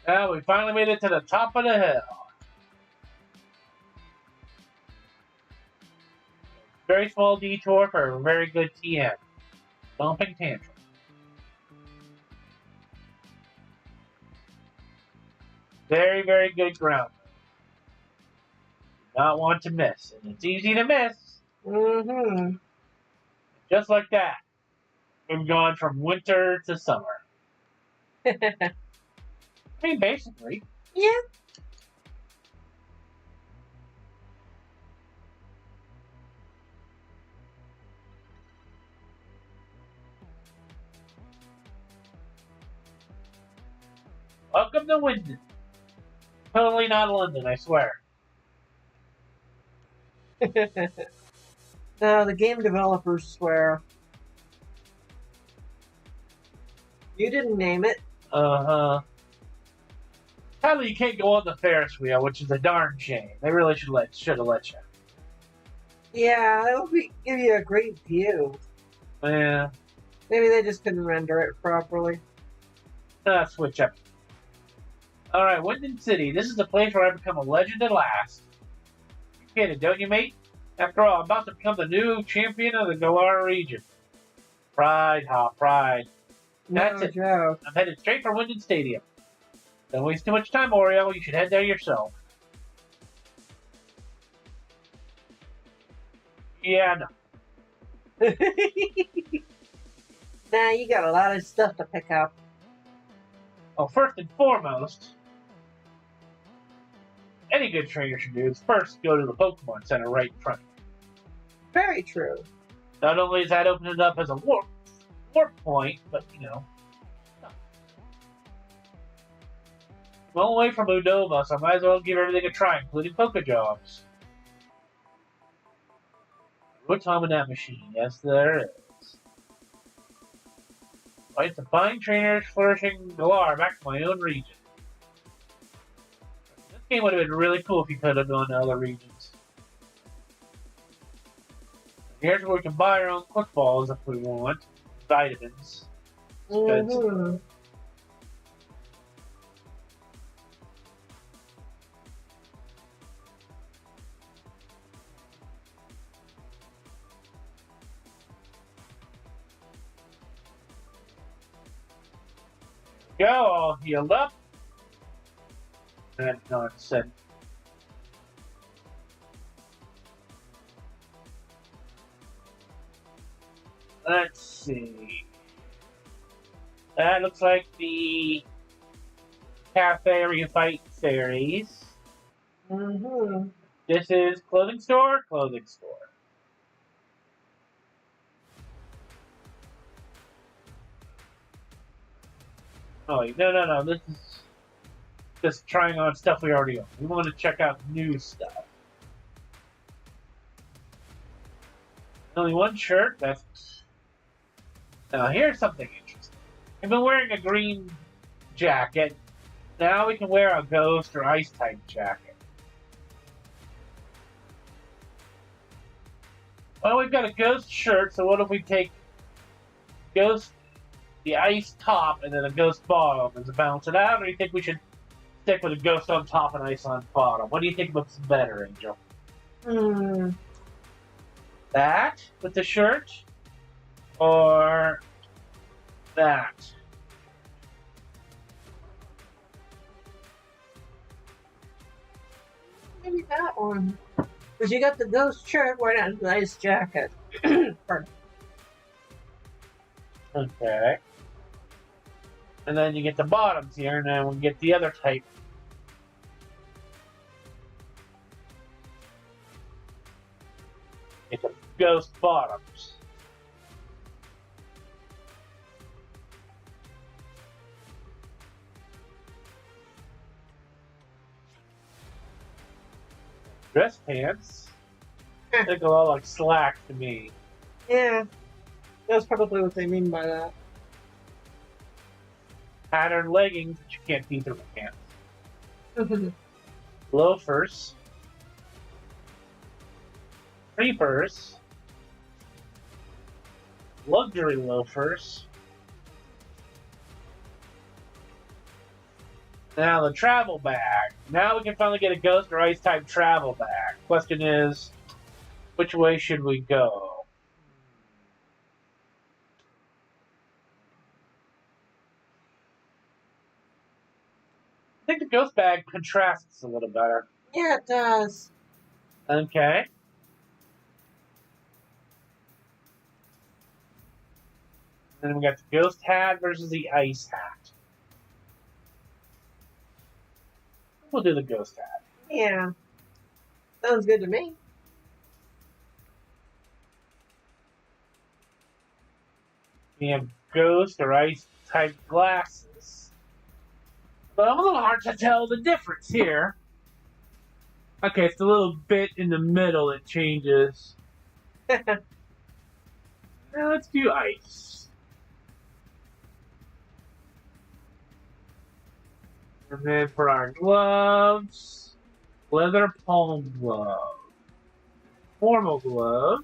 S1: Well, we finally made it to the top of the hill. Very small detour for a very good TM. Stomping Tantrum. Very, very good ground. Not want to miss. And it's easy to miss.
S2: Mm-hmm.
S1: Just like that. We've gone from winter to summer. I mean, basically.
S2: Yeah.
S1: Welcome to Wyndon. Totally not London, I swear.
S2: No, the game developers swear. You didn't name it.
S1: Uh-huh. Sadly, you can't go on the Ferris wheel, which is a darn shame. They really should have let you.
S2: Yeah, that would give you a great view.
S1: Yeah.
S2: Maybe they just couldn't render it properly.
S1: Switch up. Alright, Wyndon City. This is the place where I become a legend at last. You get it, don't you, mate? After all, I'm about to become the new champion of the Galar region. Pride, pride. That's it.
S2: Joke.
S1: I'm headed straight for Wyndon Stadium. Don't waste too much time, Oreo. You should head there yourself. Yeah, no.
S2: Nah, you got a lot of stuff to pick up.
S1: Well, first and foremost, any good trainer should do is first go to the Pokemon Center right in front of you.
S2: Very true.
S1: Not only is that opening it up as a warp point, but, you know. I'm all the way from Unova, so I might as well give everything a try, including Pokejobs. What's on in that machine? Yes, there is. Fight the fine trainers flourishing Galar back to my own region. This game would have been really cool if you could have gone to other regions. Here's where we can buy our own quick balls if we want. Vitamins.
S2: Mm-hmm.
S1: Go, all healed up. That's nonsense. Let's see. That looks like the cafe where you fight fairies.
S2: Mm-hmm.
S1: This is clothing store, clothing store. Oh, no. This is just trying on stuff we already own. We want to check out new stuff. Only one shirt. That's. Now, here's something interesting. I've been wearing a green jacket. Now we can wear a ghost or ice type jacket. Well, we've got a ghost shirt, so what if we take ghost, the ice top, and then a ghost bottom and balance it out? Or do you think we should stick with a ghost on top and ice on bottom? What do you think looks better, Angel? That with the shirt? Or that?
S2: Maybe that one. Because you got the ghost shirt, why not the ice jacket?
S1: Okay. And then you get the bottoms here, and then we get the other type. Get the ghost bottoms. Dress pants. They look a lot like slack to me.
S2: Yeah. That's probably what they mean by that.
S1: Pattern leggings, but you can't see through the pants. Loafers. Creepers. Luxury loafers. Now the travel bag. Now we can finally get a ghost or ice type travel bag. Question is, which way should we go? I think the ghost bag contrasts a little better.
S2: Yeah, it does.
S1: Okay. Then we got the ghost hat versus the ice hat. We'll do the ghost hat.
S2: Yeah. Sounds good to me.
S1: We have ghost or ice type glasses. But I'm a little hard to tell the difference here. Okay, it's a little bit in the middle it changes. Now let's do ice. And then for our gloves, leather palm glove, formal glove.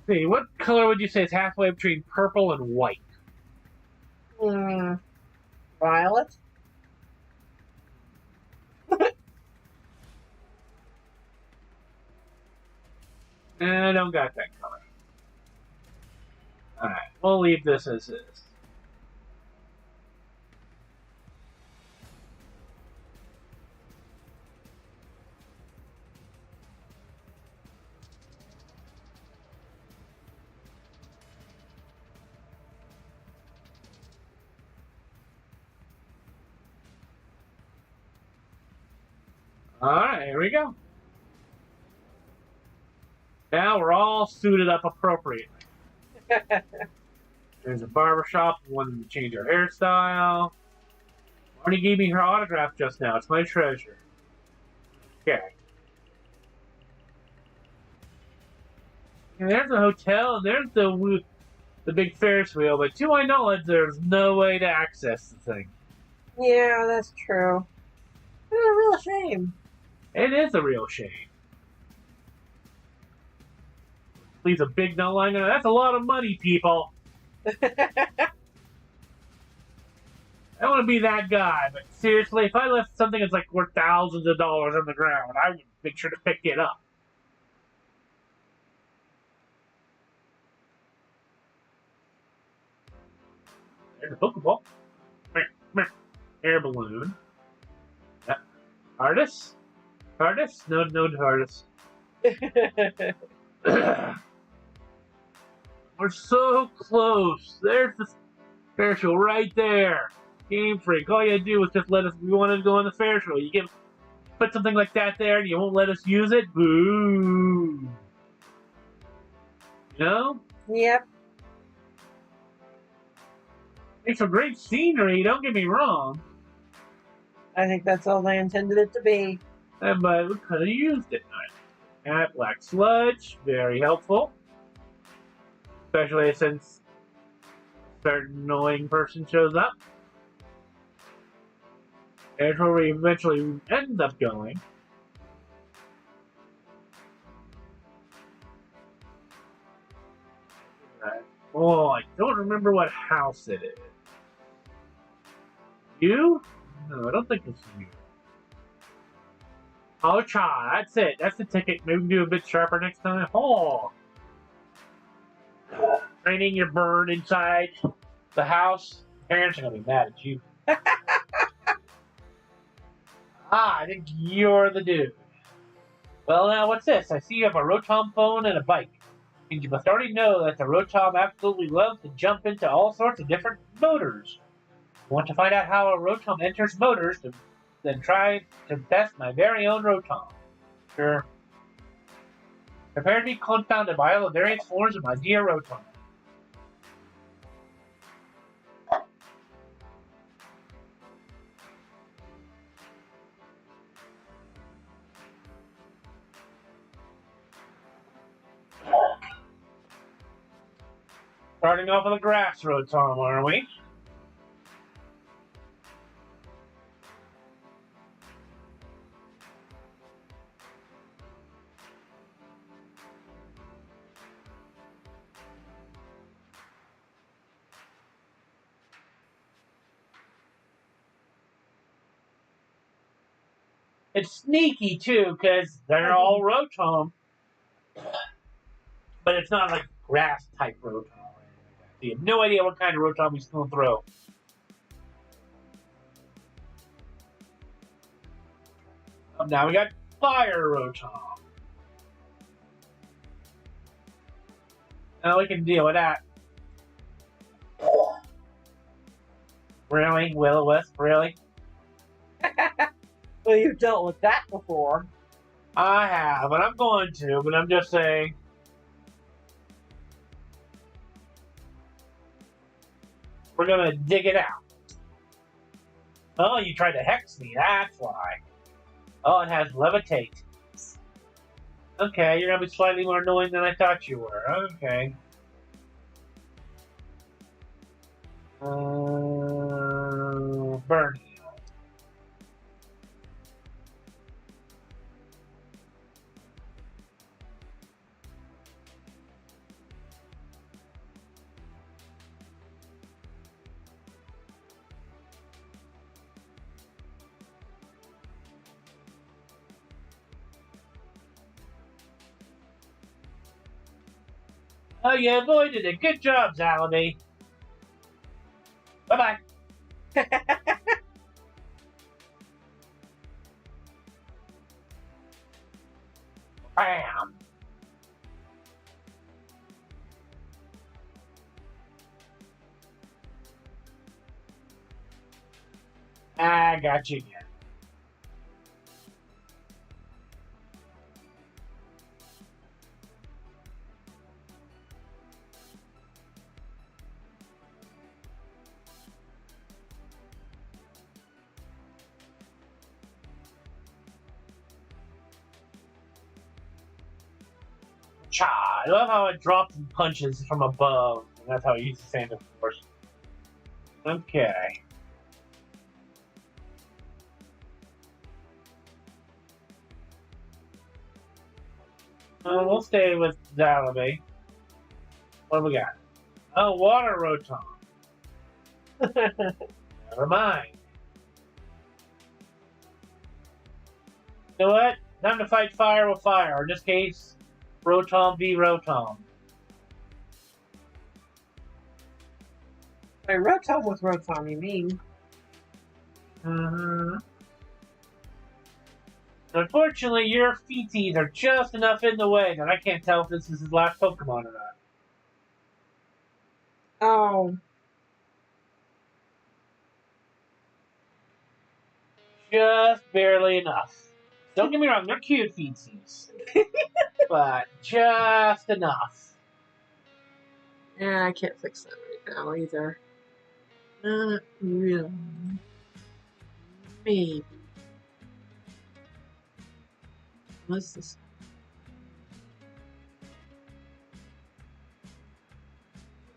S1: Let's see, what color would you say is halfway between purple and white?
S2: Violet?
S1: I don't got that color. Alright, we'll leave this as is. Alright, here we go. Now we're all suited up appropriately. There's a barbershop wanting to change our hairstyle. Marnie gave me her autograph just now. It's my treasure. Okay. And there's the hotel, and there's the big Ferris wheel, but to my knowledge, there's no way to access the thing.
S2: Yeah, that's true. It's a real shame.
S1: It is a real shame. Leaves a big note line there. That's a lot of money, people. I don't want to be that guy, but seriously, if I left something that's like worth thousands of dollars on the ground, I would make sure to pick it up. There's a Pokeball. Air balloon. Artist? Artist? No artist. We're so close. There's the Ferris wheel right there. Game Freak. All you do is just let us. We wanted to go on the Ferris wheel. You put something like that there, and you won't let us use it. Boo. You know?
S2: Yep.
S1: It's a great scenery. Don't get me wrong.
S2: I think that's all they intended it to be.
S1: But we could have used it. That black sludge, very helpful. Especially since a certain annoying person shows up. There's where we eventually end up going. Oh, I don't remember what house it is. You? No, I don't think it's you. Oh, cha, that's it. That's the ticket. Maybe we can do a bit sharper next time. Oh! Training your bird inside the house. Parents are going to be mad at you. I think you're the dude. Well, now, what's this? I see you have a Rotom phone and a bike. And you must already know that the Rotom absolutely loves to jump into all sorts of different motors. Want to find out how a Rotom enters motors, then try to test my very own Rotom. Sure. Prepare to be confounded by all the various forms of my dear Rotom. Starting off with a grass Rotom, are we? It's sneaky, too, because they're all Rotom. But it's not like grass-type Rotom. So you have no idea what kind of Rotom he's going to throw. Now we got Fire Rotom. Now we can deal with that. Really? Will-O-Wisp? Really?
S2: Well, you've dealt with that before.
S1: I have, and I'm going to, but I'm just saying. We're gonna dig it out. Oh, you tried to hex me, that's why. Oh, it has levitate. Okay, you're gonna be slightly more annoying than I thought you were. Okay. Bernie. Oh, you avoided it. Good job, Zalaby. Bye-bye. Bam. I got you again. Cha! I love how it drops and punches from above. And that's how it uses sand, of course. Okay. We'll stay with Zalaby. What do we got? Oh, water rotom. Never mind. You know what? Time to fight fire with fire. Or in this case, Rotom v. Rotom.
S2: By Rotom with Rotom, you mean?
S1: Mm-hmm. Unfortunately, your feeties are just enough in the way that I can't tell if this is his last Pokemon or not.
S2: Oh.
S1: Just barely enough. Don't get me wrong, they're cute feeties. But just enough.
S2: Yeah, I can't fix that right now either. Not really. Maybe. What's this?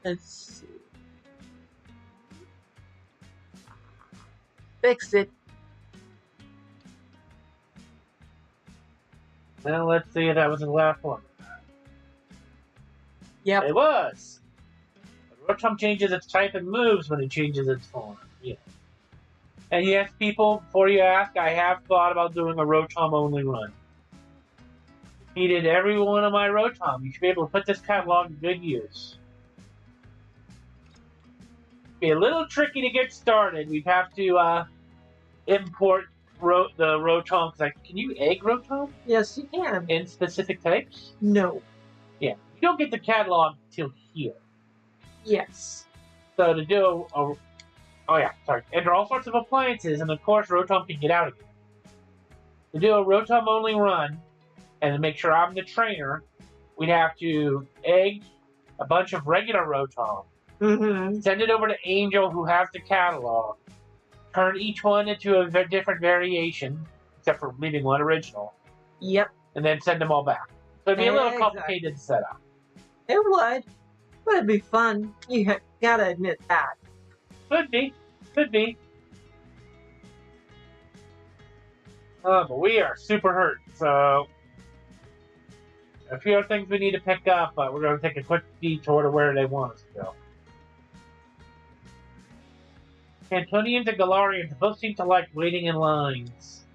S2: Let's see. Fixed it.
S1: Well, let's see if that was the last one.
S2: Yep.
S1: It was. But Rotom changes its type and moves when it changes its form. Yeah. And yes, people, before you ask, I have thought about doing a Rotom only run. Needed every one of my Rotom. You should be able to put this catalog to good use. Be a little tricky to get started. We'd have to import the Rotom. Can you egg Rotom
S2: Yes, you can.
S1: in specific types?
S2: No.
S1: Yeah, you don't get the catalog till here.
S2: Yes.
S1: So to do oh yeah, sorry. Enter all sorts of appliances, and of course Rotom can get out again. To do a Rotom only run, and to make sure I'm the trainer, we'd have to egg a bunch of regular Rotom, send it over to Angel, who has the catalog, turn each one into a different variation, except for leaving one original.
S2: Yep.
S1: And then send them all back. So it'd be a little complicated to set up.
S2: It would. But it'd be fun. You gotta admit that.
S1: Could be. Could be. But we are super hurt, so a few other things we need to pick up, but we're going to take a quick detour to where they want us to go. Cantonians and Galarians both seem to like waiting in lines.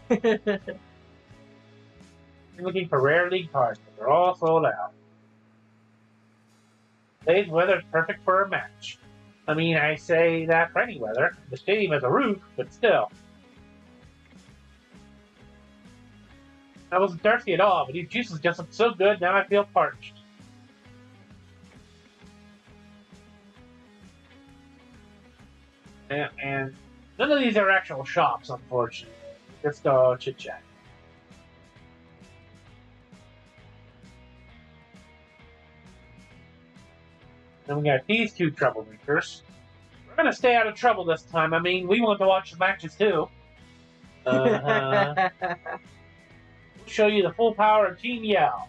S1: I'm looking for rare league cards, but they're all sold out. Today's weather is perfect for a match. I mean, I say that for any weather. The stadium has a roof, but still. I wasn't thirsty at all, but these juices just look so good, now I feel parched. And none of these are actual shops, unfortunately. Just chit-chat. Then we got these two troublemakers. We're going to stay out of trouble this time. I mean, we want to watch the matches, too. We'll show you the full power of Team Yell.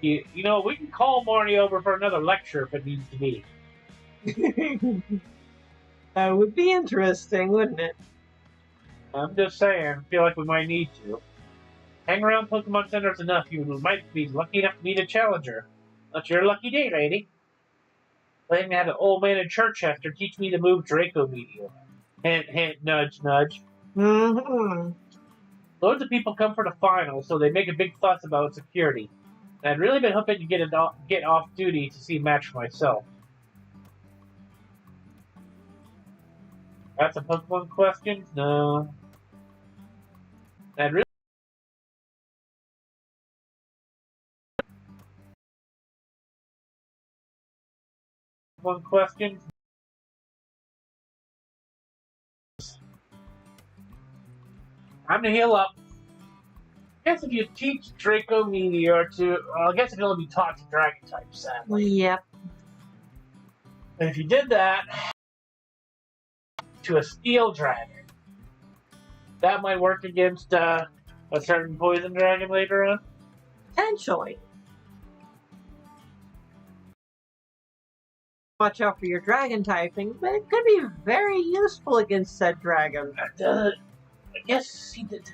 S1: You know, we can call Marty over for another lecture if it needs to be.
S2: That would be interesting, wouldn't it?
S1: I'm just saying, I feel like we might need to. Hang around Pokemon centers enough, you might be lucky enough to meet a challenger. That's your lucky day, lady. Letting me have an old man in Chichester teach me to move Draco Meteor. Hint, hint, nudge, nudge.
S2: Mm-hmm.
S1: Loads of people come for the final, so they make a big fuss about security. And I'd really been hoping to get off duty to see a match for myself. Got some Pokemon questions? No. I'd really Pokemon questions? Time to heal up. I guess if you teach Draco Meteor to... Well, I guess it can only be taught to Dragon types, sadly.
S2: Yep.
S1: And if you did that to a Steel Dragon, that might work against a certain Poison Dragon later on.
S2: Potentially. Watch out for your dragon typing, but it could be very useful against said dragon.
S1: I guess he did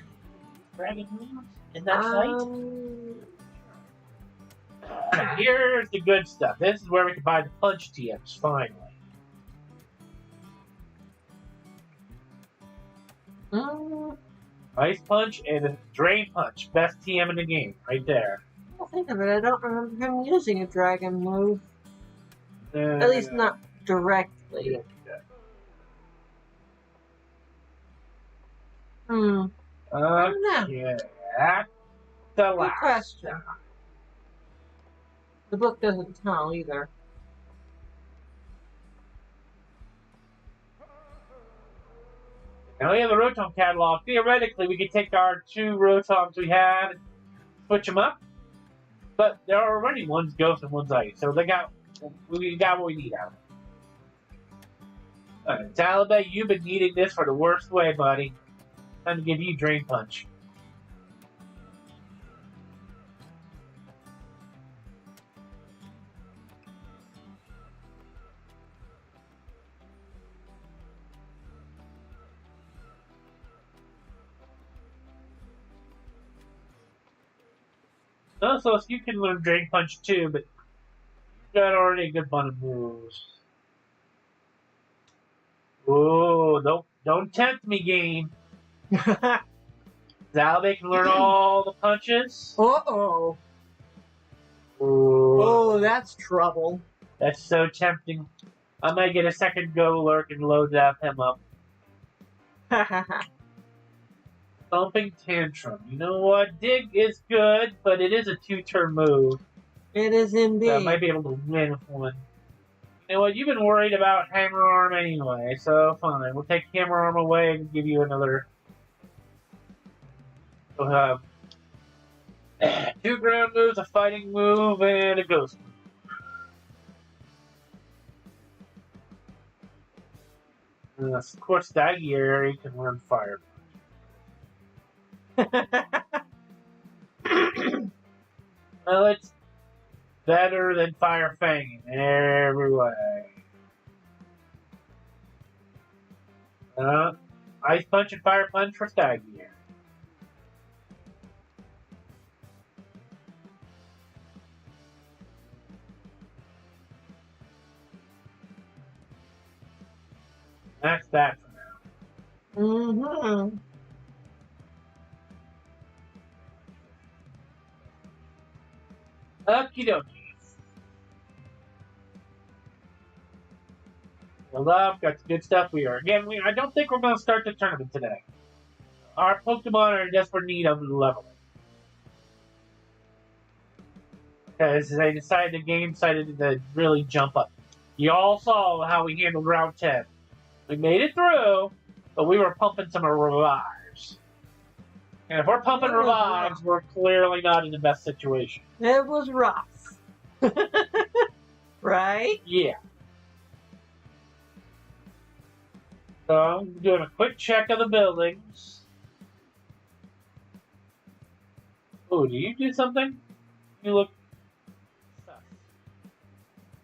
S1: Dragon moves in that fight. Here's the good stuff. This is where we can buy the punch TMs, finally. Ice Punch and Drain Punch. Best TM in the game, right there.
S2: I'll think of it. I don't remember him using a dragon move. At least not directly.
S1: Okay. That's the
S2: Good
S1: last.
S2: question. The book doesn't tell either.
S1: Now we have the Rotom catalog. Theoretically, we could take our 2 Rotoms we had, switch them up. But there are already one's Ghost and one's Ice, so we got what we need out of it. Alright, Talibay, you've been needing this for the worst way, buddy. Time to give you Drain Punch. Also, you can learn Drain Punch too, but you've got already a good bunch of moves. Oh, don't tempt me, game. Zalbay can learn all the punches.
S2: Uh-oh.
S1: Ooh,
S2: Oh, that's trouble.
S1: that's so tempting. I might get a second go lurk and load him up. Thumping Tantrum. You know what? Dig is good, but it is a 2-turn move.
S2: It is indeed.
S1: So I might be able to win with one. You know what? You've been worried about Hammer Arm anyway, so fine. We'll take Hammer Arm away and give you another. We'll have 2 ground moves, a fighting move, and a ghost move. Of course, that year you can learn Fire. Well, it's better than Fire Fang in every way. Ice Punch and Fire Punch for Staggear. That's that for now.
S2: Mm-hmm.
S1: Okie dokie. Well, I've got some good stuff here. Again, I don't think we're going to start the tournament today. Our Pokemon are in desperate need of leveling. Because the game decided to really jump up. You all saw how we handled round 10. We made it through, but we were pumping some revives. And if we're pumping revives, we're clearly not in the best situation.
S2: It was rough. Right?
S1: Yeah. So I'm doing a quick check of the buildings. Oh, do you do something? You look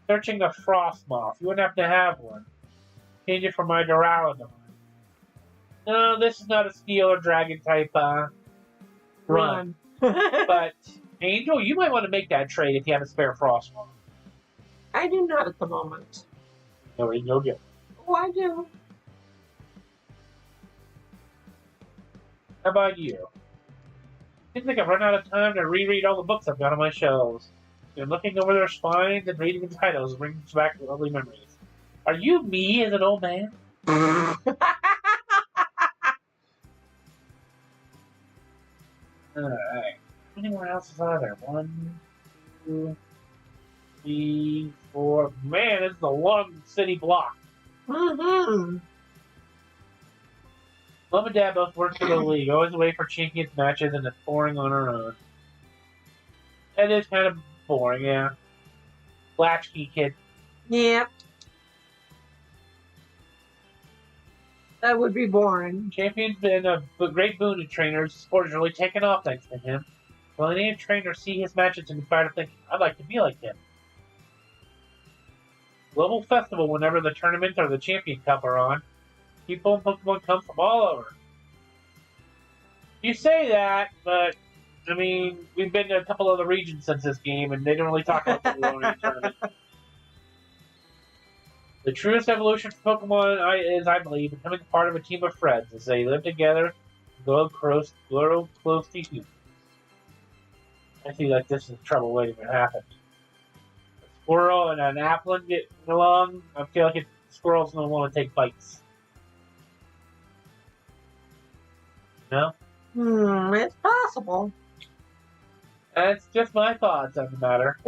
S1: Searching a frost moth. You wouldn't have to have one. Change it for my Duraludon. No, this is not a steel or dragon type run. But, Angel, you might want to make that trade if you have a spare frost moth.
S2: I do not at the moment.
S1: No, no good.
S2: Oh, I do.
S1: How about you? Seems like I've run out of time to reread all the books I've got on my shelves. And looking over their spines and reading the titles brings back lovely memories. Are you me as an old man? Alright. How many more houses are there? 1, 2, 3, 4. Man, this is a long city block.
S2: Mm-hmm.
S1: Mom and Dad both work for the league, always away for champions matches and pouring on our own. That is kind of boring, yeah. Latchkey kid.
S2: Yep. That would be boring.
S1: Champion's been a great boon to trainers. The sport has really taken off thanks to him. Well, any trainer see his matches and inspired to think, I'd like to be like him. Global festival whenever the tournament or the champion cup are on. People in Pokemon come from all over. You say that, but I mean, we've been to a couple other regions since this game, and they don't really talk about the tournament. The truest evolution for Pokemon is, I believe, becoming part of a team of friends as they live together and grow close to humans. I feel like this is trouble waiting to happen. A squirrel and an applin getting along. I feel like squirrels don't want to take bites. No?
S2: It's possible.
S1: That's just my thoughts on the matter.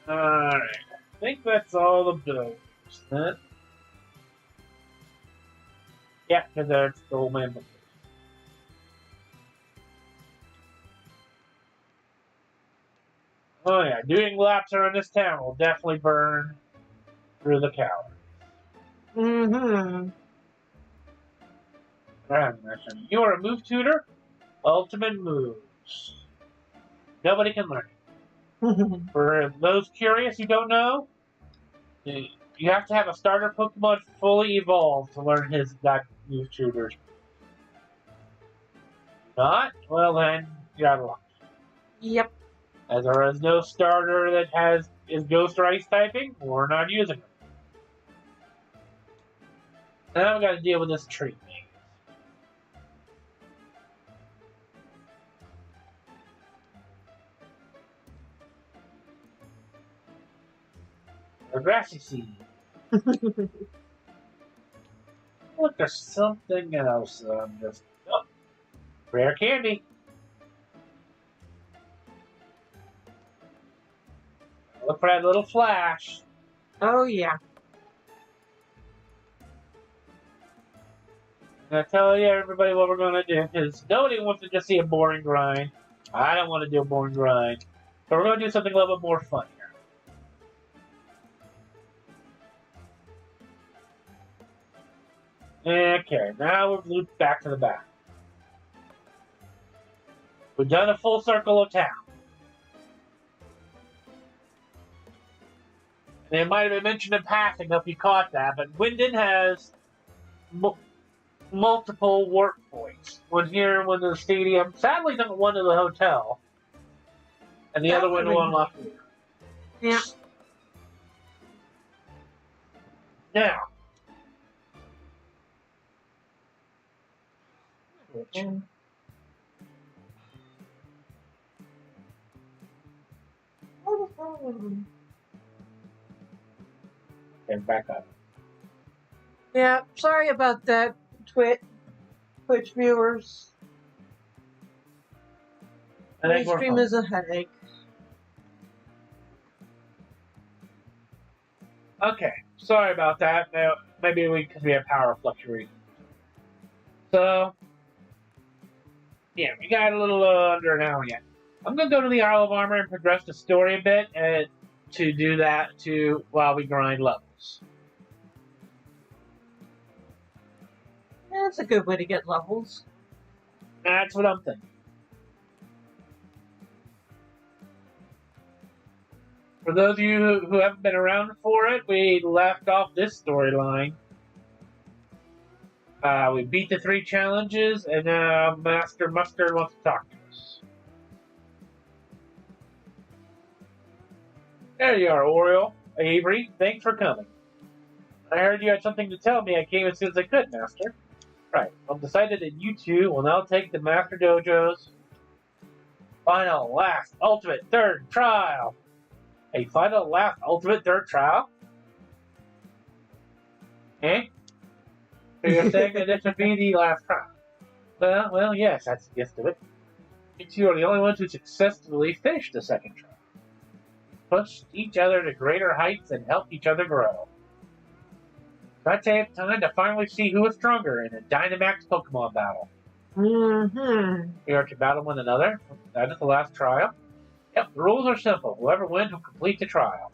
S1: Alright. I think that's all the builds. Huh? Yeah, because that's the whole man book. Oh yeah, doing laps around this town will definitely burn through the calories.
S2: Mm-hmm.
S1: You are a move tutor? Ultimate moves. Nobody can learn it. For those curious who don't know, you have to have a starter Pokemon fully evolved to learn that move tutors. Not? Well then, you're out of luck.
S2: Yep.
S1: As there is no starter that is Ghost or Ice typing, we're not using it. Now I've got to deal with this tree. A grassy seed. Look, there's something else that I'm just... Oh, rare candy. Look for that little flash.
S2: Oh, yeah.
S1: I'm going to tell you, everybody, what we're going to do, because nobody wants to just see a boring grind. I don't want to do a boring grind. So we're going to do something a little bit more fun here. Okay, now we've looped back to the back. We've done a full circle of town. And it might have been mentioned in passing, if you caught that, but Wyndon has multiple work points. One here, one in the stadium. Sadly, not one in the hotel. And the other one unlocked here.
S2: Yeah.
S1: Now. And back up.
S2: Yeah, sorry about that, Twitch viewers. My stream is a headache.
S1: Okay, sorry about that. Maybe because we have power fluctuations. So, yeah, we got a little under an hour yet. I'm going to go to the Isle of Armor and progress the story a bit to do that while we grind levels.
S2: That's a good way to get levels.
S1: That's what I'm thinking. For those of you who haven't been around for it, we left off this storyline. We beat the 3 challenges, and Master Mustard wants to talk to us. There you are, Oriole. Avery, thanks for coming. I heard you had something to tell me. I came as soon as I could, Master. Right. I've decided that you two will now take the Master Dojo's final, last, ultimate, third trial. A final, last, ultimate, third trial? Eh? So you're saying that this would be the last trial? Well, yes, that's the gist of it. You two are the only ones who successfully finished the second trial. Pushed each other to greater heights and helped each other grow. So I'd say it's time to finally see who is stronger in a Dynamax Pokemon battle.
S2: Mm-hmm.
S1: We are to battle one another. That is the last trial. Yep, the rules are simple. Whoever wins will complete the trial.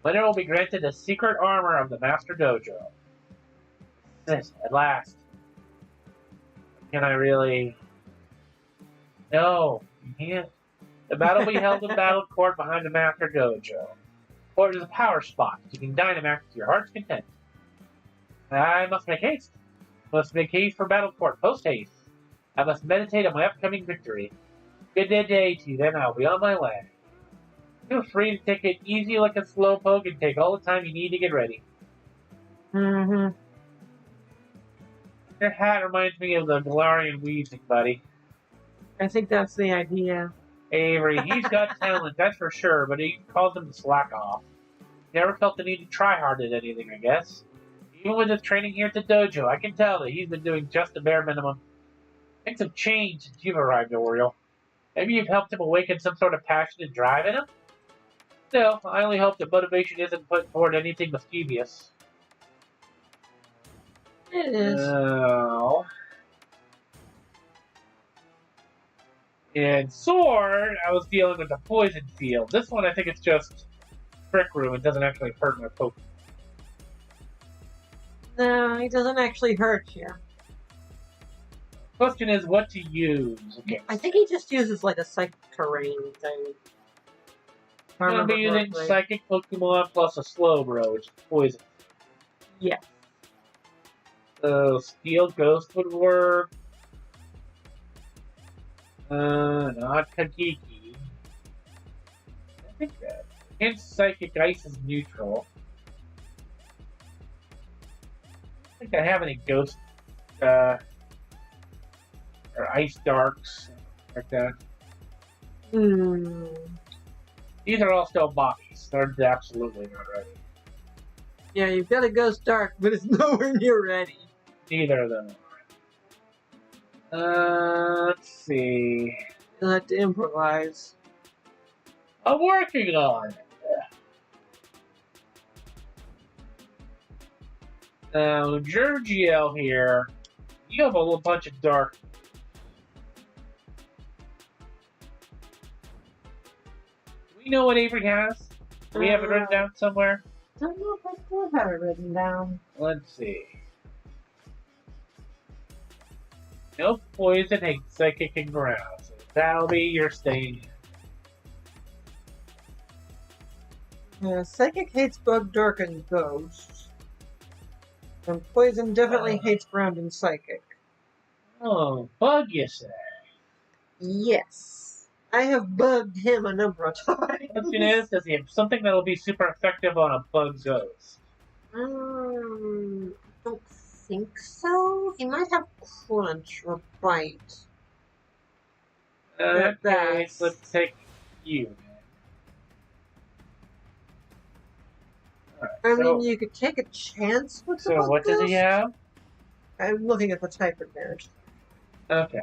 S1: Winner will be granted the secret armor of the Master Dojo. This, at last. Can I really... No, you can't. The battle will be held in Battle Court behind the Master Dojo. Court is a power spot. You can Dynamax to your heart's content. I must make haste. Must make haste for Battle Court. Post haste. I must meditate on my upcoming victory. Good day to you, then I'll be on my way. Feel free to take it easy like a slowpoke and take all the time you need to get ready.
S2: Mm-hmm.
S1: Your hat reminds me of the Galarian Weezing, buddy.
S2: I think that's the idea.
S1: Avery, he's got talent, that's for sure, but he calls him to slack off. Never felt the need to try hard at anything, I guess. Even with his training here at the dojo, I can tell that he's been doing just the bare minimum. Things have changed since you've arrived, Oriole. Maybe you've helped him awaken some sort of passion and drive in him? Still, I only hope that motivation isn't put toward anything mischievous.
S2: It is.
S1: In Sword, I was dealing with a poison field. This one, I think it's just Trick Room. It doesn't actually hurt my Pokemon.
S2: No, he doesn't actually hurt you.
S1: Question is what to use. Okay.
S2: I think he just uses like a psychic terrain thing.
S1: I'm going to be using Psychic Pokemon plus a Slowbro, which is poison.
S2: Yeah.
S1: So, Steel Ghost would work. Not Kagiki. I think that. Against Psychic Ice is neutral. I don't think I have any Ghost, or Ice Darks, like that.
S2: Hmm.
S1: These are all still bodies. They're absolutely not ready.
S2: Yeah, you've got a Ghost Dark, but it's nowhere near ready.
S1: Neither of them are. Let's see.
S2: You'll have to improvise.
S1: I'm working on it. Now, Giorgio here, you have a little bunch of dark. Do we know what Avery has? Do we have it written down somewhere?
S2: Don't know if I still have it written down.
S1: Let's see. No poison, hate, psychic, and ground. So that'll be your stain.
S2: Yeah, Psychic hates Bug, Dark, and Ghost. And Poison definitely hates Ground and Psychic.
S1: Oh, Bug, you say?
S2: Yes. I have bugged him a number of times.
S1: The question is, does he have something that'll be super effective on a Bug Ghost?
S2: I don't think so. He might have Crunch or Bite.
S1: Okay, let's take you.
S2: I mean, you could take a chance with the
S1: So what does he have?
S2: I'm looking at the type advantage.
S1: Okay.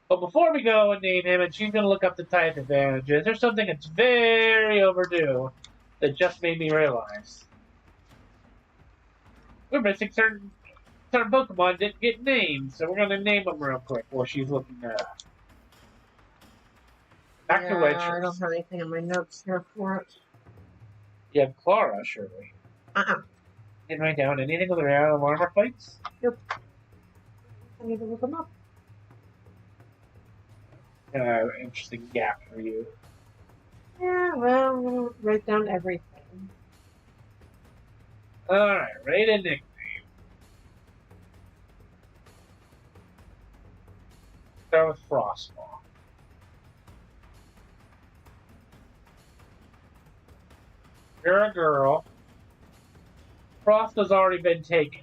S1: But before we go and name him, and she's going to look up the type advantages, there's something that's very overdue that just made me realize. We're missing certain Pokemon didn't get names, so we're going to name them real quick while she's looking that up. Back to Wedge.
S2: I don't have anything in my notes here for it.
S1: You have Clara, surely. Didn't write down anything with the armor fights?
S2: Nope. I need to look them up.
S1: Interesting gap for you.
S2: Yeah, well, I'm gonna write down everything.
S1: Alright, rate and nickname. Start with Frostball. You're a girl. Frost has already been taken.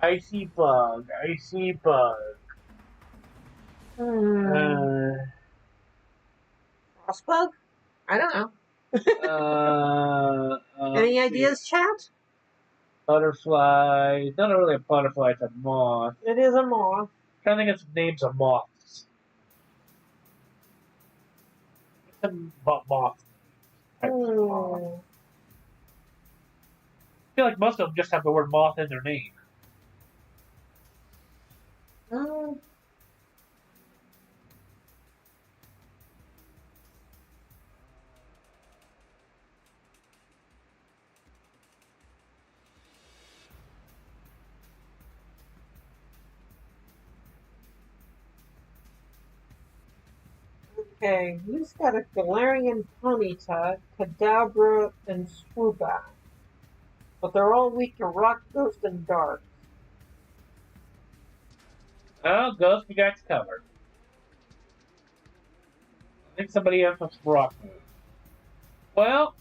S1: Icy Bug. Icy Bug.
S2: Frostbug? I don't know. Any ideas, chat?
S1: Butterfly. It's not really a butterfly, it's a moth.
S2: It is a moth.
S1: I'm trying to think of some names of moths. Some moth. I feel like most of them just have the word moth in their name.
S2: Okay, he's got a Galarian Ponyta, Kadabra, and Swoobat. But they're all weak to Rock, Ghost, and Dark.
S1: Oh, Ghost, we got you covered. I think somebody else wants rock move. Well,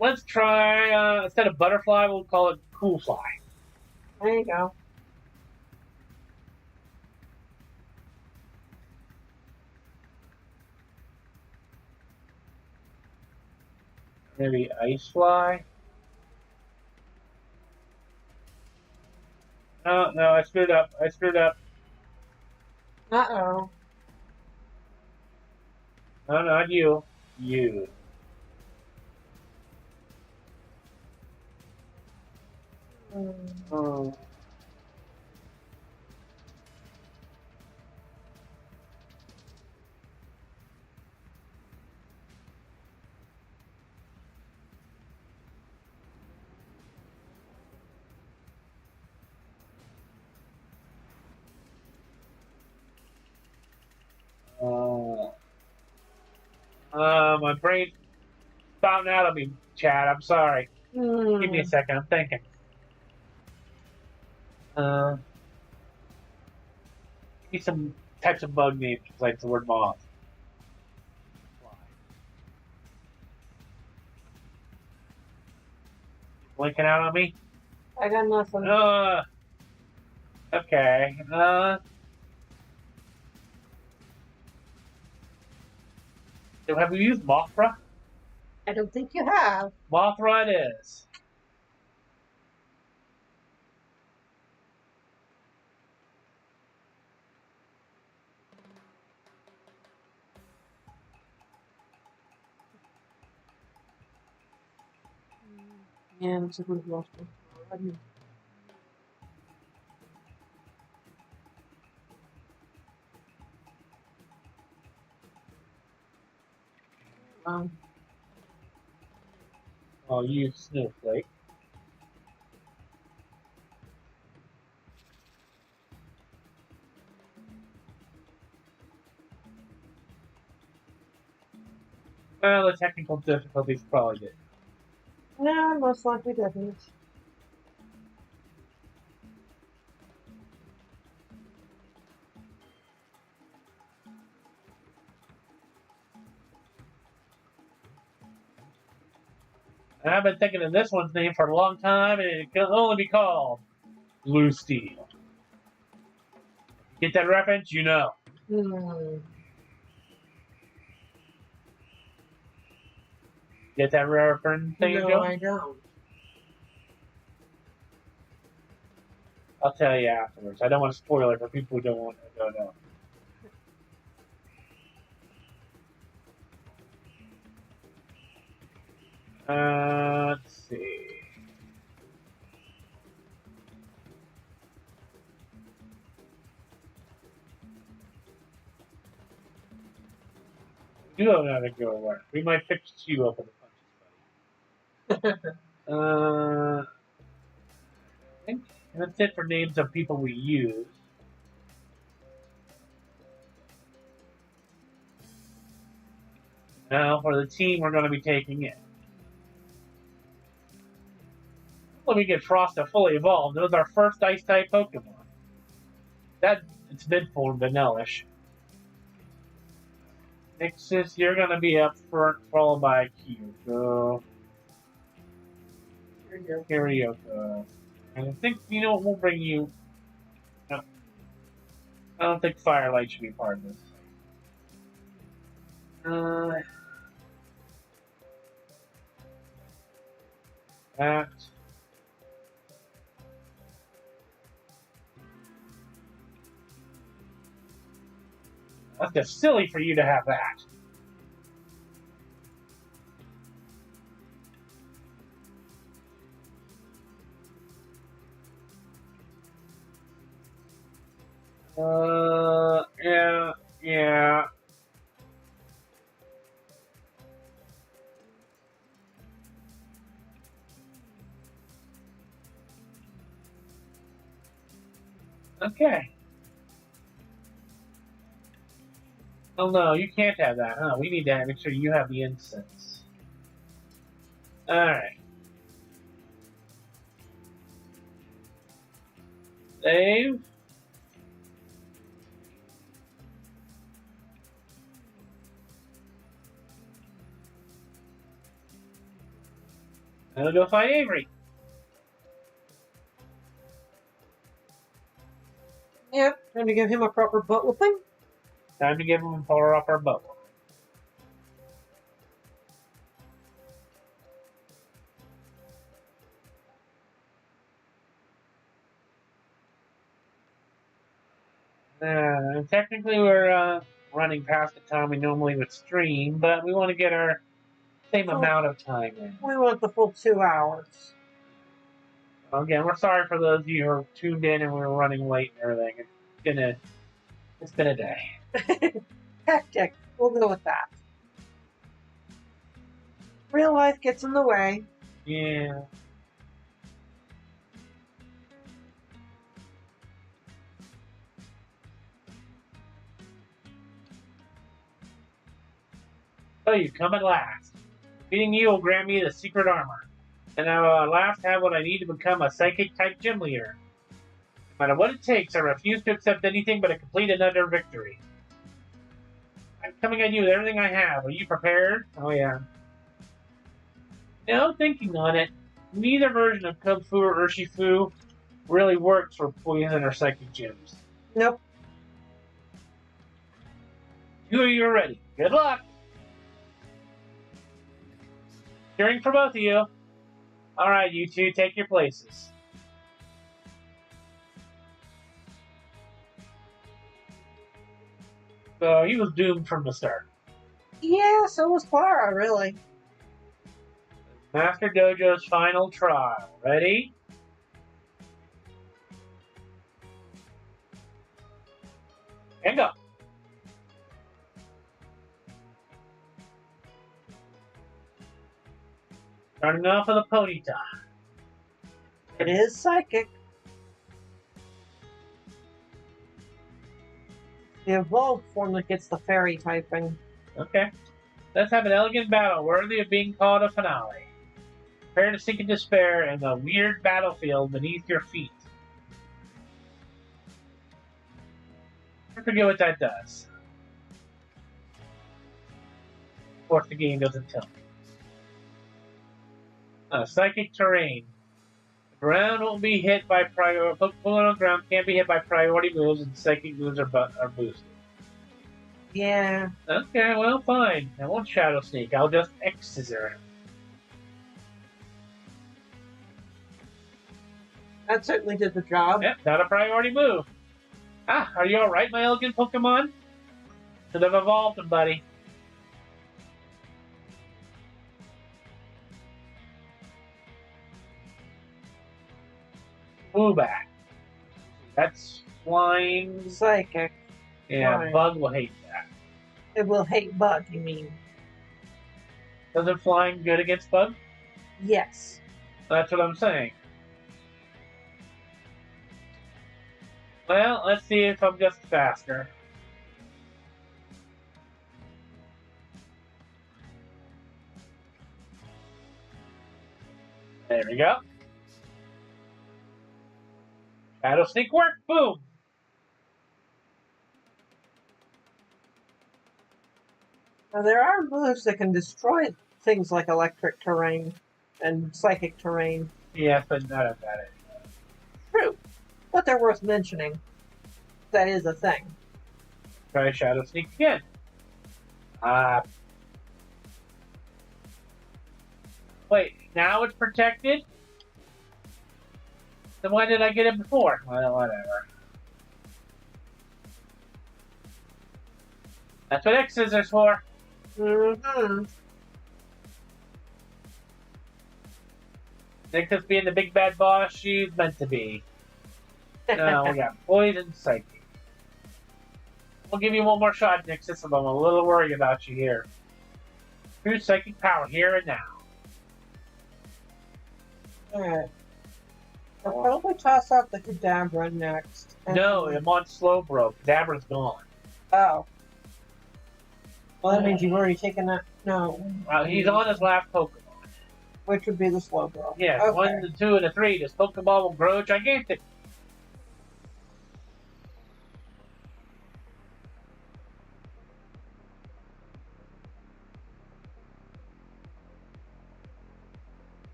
S1: let's try, instead of butterfly, we'll call it cool fly.
S2: There you go.
S1: Maybe ice fly. Oh, no, I screwed up. I screwed up.
S2: Uh-oh.
S1: No, not you. You. Oh. My brain's spouting out of me, Chad. I'm sorry. Give me a second. I'm thinking. Give me some types of bug names like the word moth. Blinking out on me?
S2: I got nothing.
S1: Okay. Have we used Mothra?
S2: I don't think you have.
S1: Mothra it is.
S2: Yeah, looks like we've lost one.
S1: I'll use Snowflake. Well, the technical difficulties probably did.
S2: No, most likely doesn't.
S1: And I've been thinking of this one's name for a long time, and it can only be called Blue Steel. Get that reference? You know. Get that reference?
S2: No, I don't.
S1: I'll tell you afterwards. I don't want to spoil it for people who don't know. Let's see. You don't know how to go work. We might fix you up in the punches, buddy. I think And that's it for names of people we use. Now, for the team we're going to be taking in. Let me get Frosta fully evolved. It was our first Ice-type Pokemon. It's mid-form, vanillish. Nixus, you're going to be up front, followed by Kyoko. Kyoko. And I think, you know, we'll bring you... No, I don't think Firelight should be part of this. That. That's just silly for you to have that. Yeah. Okay. Oh no, you can't have that, huh? We need to make sure you have the incense. Alright. Save. I'll go find Avery.
S2: Yep, time to give him a proper butt whooping.
S1: Time to give him a power up our butt. Technically, we're running past the time we normally would stream, but we want to get our same amount of time in.
S2: We want the full 2 hours.
S1: Again, we're sorry for those of you who are tuned in and we were running late and everything. It's been a day.
S2: Hectic. We'll go with that. Real life gets in the way.
S1: Yeah. So you come at last. Beating you will grant me the secret armor. And I will at last have what I need to become a psychic-type gym leader. No matter what it takes, I refuse to accept anything but a complete and utter victory. I'm coming at you with everything I have. Are you prepared? Oh, yeah. No, thinking on it, neither version of Kung Fu or Urshifu really works for poison or psychic gyms.
S2: Nope.
S1: You're ready. Good luck! Cheering for both of you. Alright, you two, take your places. So he was doomed from the start.
S2: Yeah, so was Clara, really.
S1: Master Dojo's final trial. Ready? And go. Starting off with a Ponyta.
S2: It is psychic. The evolved form that gets the fairy typing.
S1: Okay. Let's have an elegant battle worthy of being called a finale. Prepare to sink in despair in the weird battlefield beneath your feet. I forget what that does. Of course, the game doesn't tell me. Psychic terrain. The ground won't be hit by priority. Pokemon on the ground can't be hit by priority moves, and psychic moves are boosted.
S2: Yeah.
S1: Okay, well, fine. I won't Shadow Sneak. I'll just X-Scissor.
S2: That certainly did the job.
S1: Yep, not a priority move. Ah, are you alright, my elegant Pokemon? Should have evolved them, buddy. Woobat. That's flying.
S2: Psychic.
S1: Yeah,
S2: Flying.
S1: Bug will hate that.
S2: It will hate Bug, you mean?
S1: Doesn't flying good against Bug?
S2: Yes.
S1: That's what I'm saying. Well, let's see if I'm just faster. There we go. Shadow Sneak work. Boom.
S2: Now, there are moves that can destroy things like electric terrain and psychic terrain.
S1: Yes, but not at that.
S2: True. But they're worth mentioning. That is a thing.
S1: Try Shadow Sneak again. Wait, now it's protected? Then why did I get it before? Well, whatever. That's what X scissors for.
S2: Mm-hmm.
S1: Nixus being the big bad boss she's meant to be. No, we got Poison Psychic. We'll give you one more shot, Nixus, but I'm a little worried about you here. True Psychic Power here and now.
S2: Alright. I'll probably toss out the Kadabra next.
S1: No, I'm on slow bro. Kadabra's gone.
S2: Oh. Well, that means you've already taken that. No.
S1: He's on his last Pokemon.
S2: Which would be the Slowbro.
S1: Yeah,
S2: Okay.
S1: 1, the 2, and the 3. This Pokeball will grow gigantic.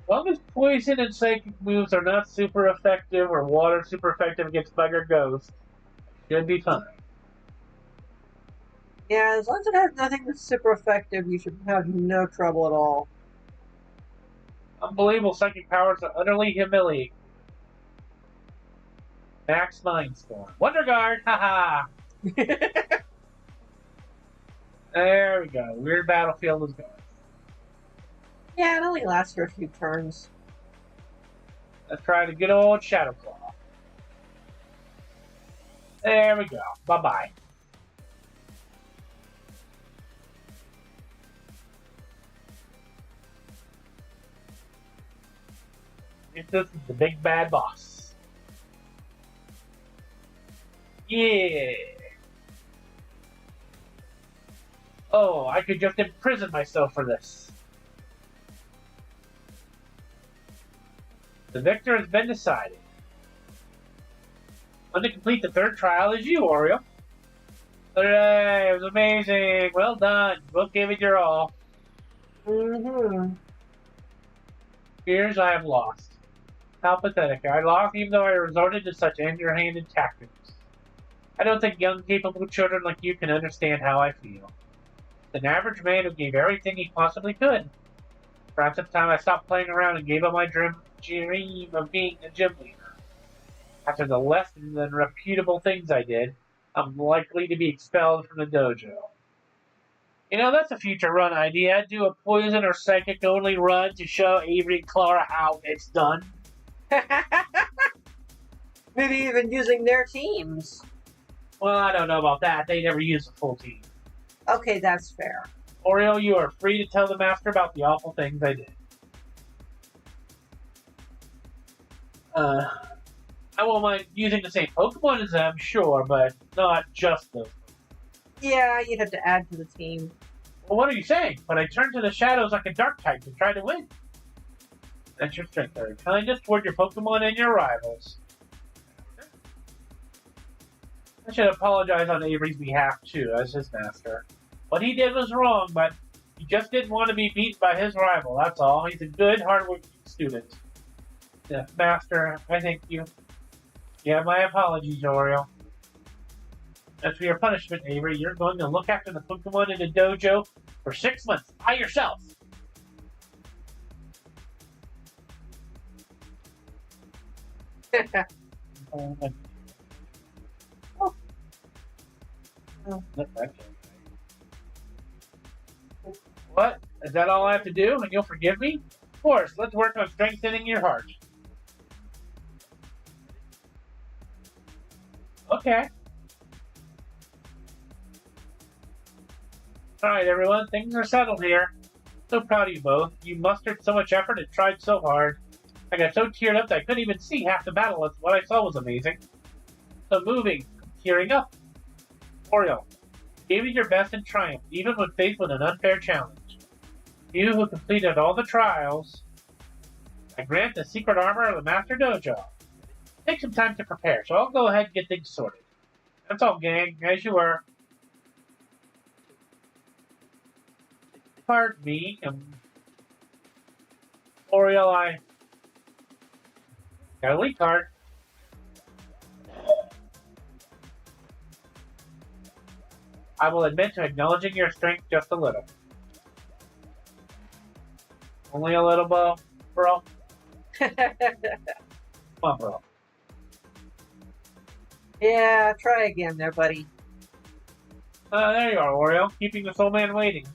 S1: As long as poison and psychic moves are not super effective or water super effective against bug or ghost, should be fine.
S2: Yeah, as long as it has nothing that's super effective, you should have no trouble at all.
S1: Unbelievable psychic powers are utterly humiliating. Max Mindstorm. Wonder Guard! Haha! There we go. Weird Battlefield is gone.
S2: Yeah, it only lasts for a few turns.
S1: Let's try the good old Shadow Claw. There we go. Bye-bye. This is the big bad boss. Yeah. Oh, I could just imprison myself for this. The victor has been decided. One to complete the third trial is you, Oreo. Hooray! It was amazing. Well done. Both gave it your all.
S2: Mm-hmm.
S1: Fears I have lost. How pathetic. I lost even though I resorted to such underhanded tactics. I don't think young, capable children like you can understand how I feel. An average man who gave everything he possibly could. Perhaps it's time I stopped playing around and gave up my dream of being a gym leader. After the less than reputable things I did, I'm likely to be expelled from the dojo. You know, that's a future run idea. Do a poison or psychic only run to show Avery and Clara how it's done.
S2: Maybe even using their teams.
S1: Well, I don't know about that. They never use a full team.
S2: Okay, that's fair.
S1: Oreo, you are free to tell the master about the awful things I did. I won't mind using the same Pokemon as them, sure, but not just those.
S2: Yeah, you'd have to add to the team.
S1: Well, what are you saying? But I turned to the shadows like a dark type to try to win. That's your strength, very kindness toward your Pokemon and your rivals. I should apologize on Avery's behalf, too, as his master. What he did was wrong, but he just didn't want to be beaten by his rival, that's all. He's a good, hardworking student. Yeah, master, I thank you. Yeah, my apologies, Oreo. As for your punishment, Avery, you're going to look after the Pokemon in the dojo for 6 months by yourself.
S2: Oh.
S1: What? Is that all I have to do, and you'll forgive me? Of course, let's work on strengthening your heart. Okay. Alright, everyone, things are settled here. So proud of you both. You mustered so much effort and tried so hard. I got so teared up that I couldn't even see half the battle. What I saw was amazing. So moving, tearing up. Oriole, gave it your best in triumph, even when faced with an unfair challenge. You who completed all the trials, I grant the secret armor of the Master Dojo. Take some time to prepare, so I'll go ahead and get things sorted. That's all, gang, as you were. Pardon me, Oriole, I got a lead card. I will admit to acknowledging your strength just a little. Only a little, bro? Come on, bro.
S2: Yeah, try again there, buddy.
S1: There you are, Oriole, keeping the soul man waiting.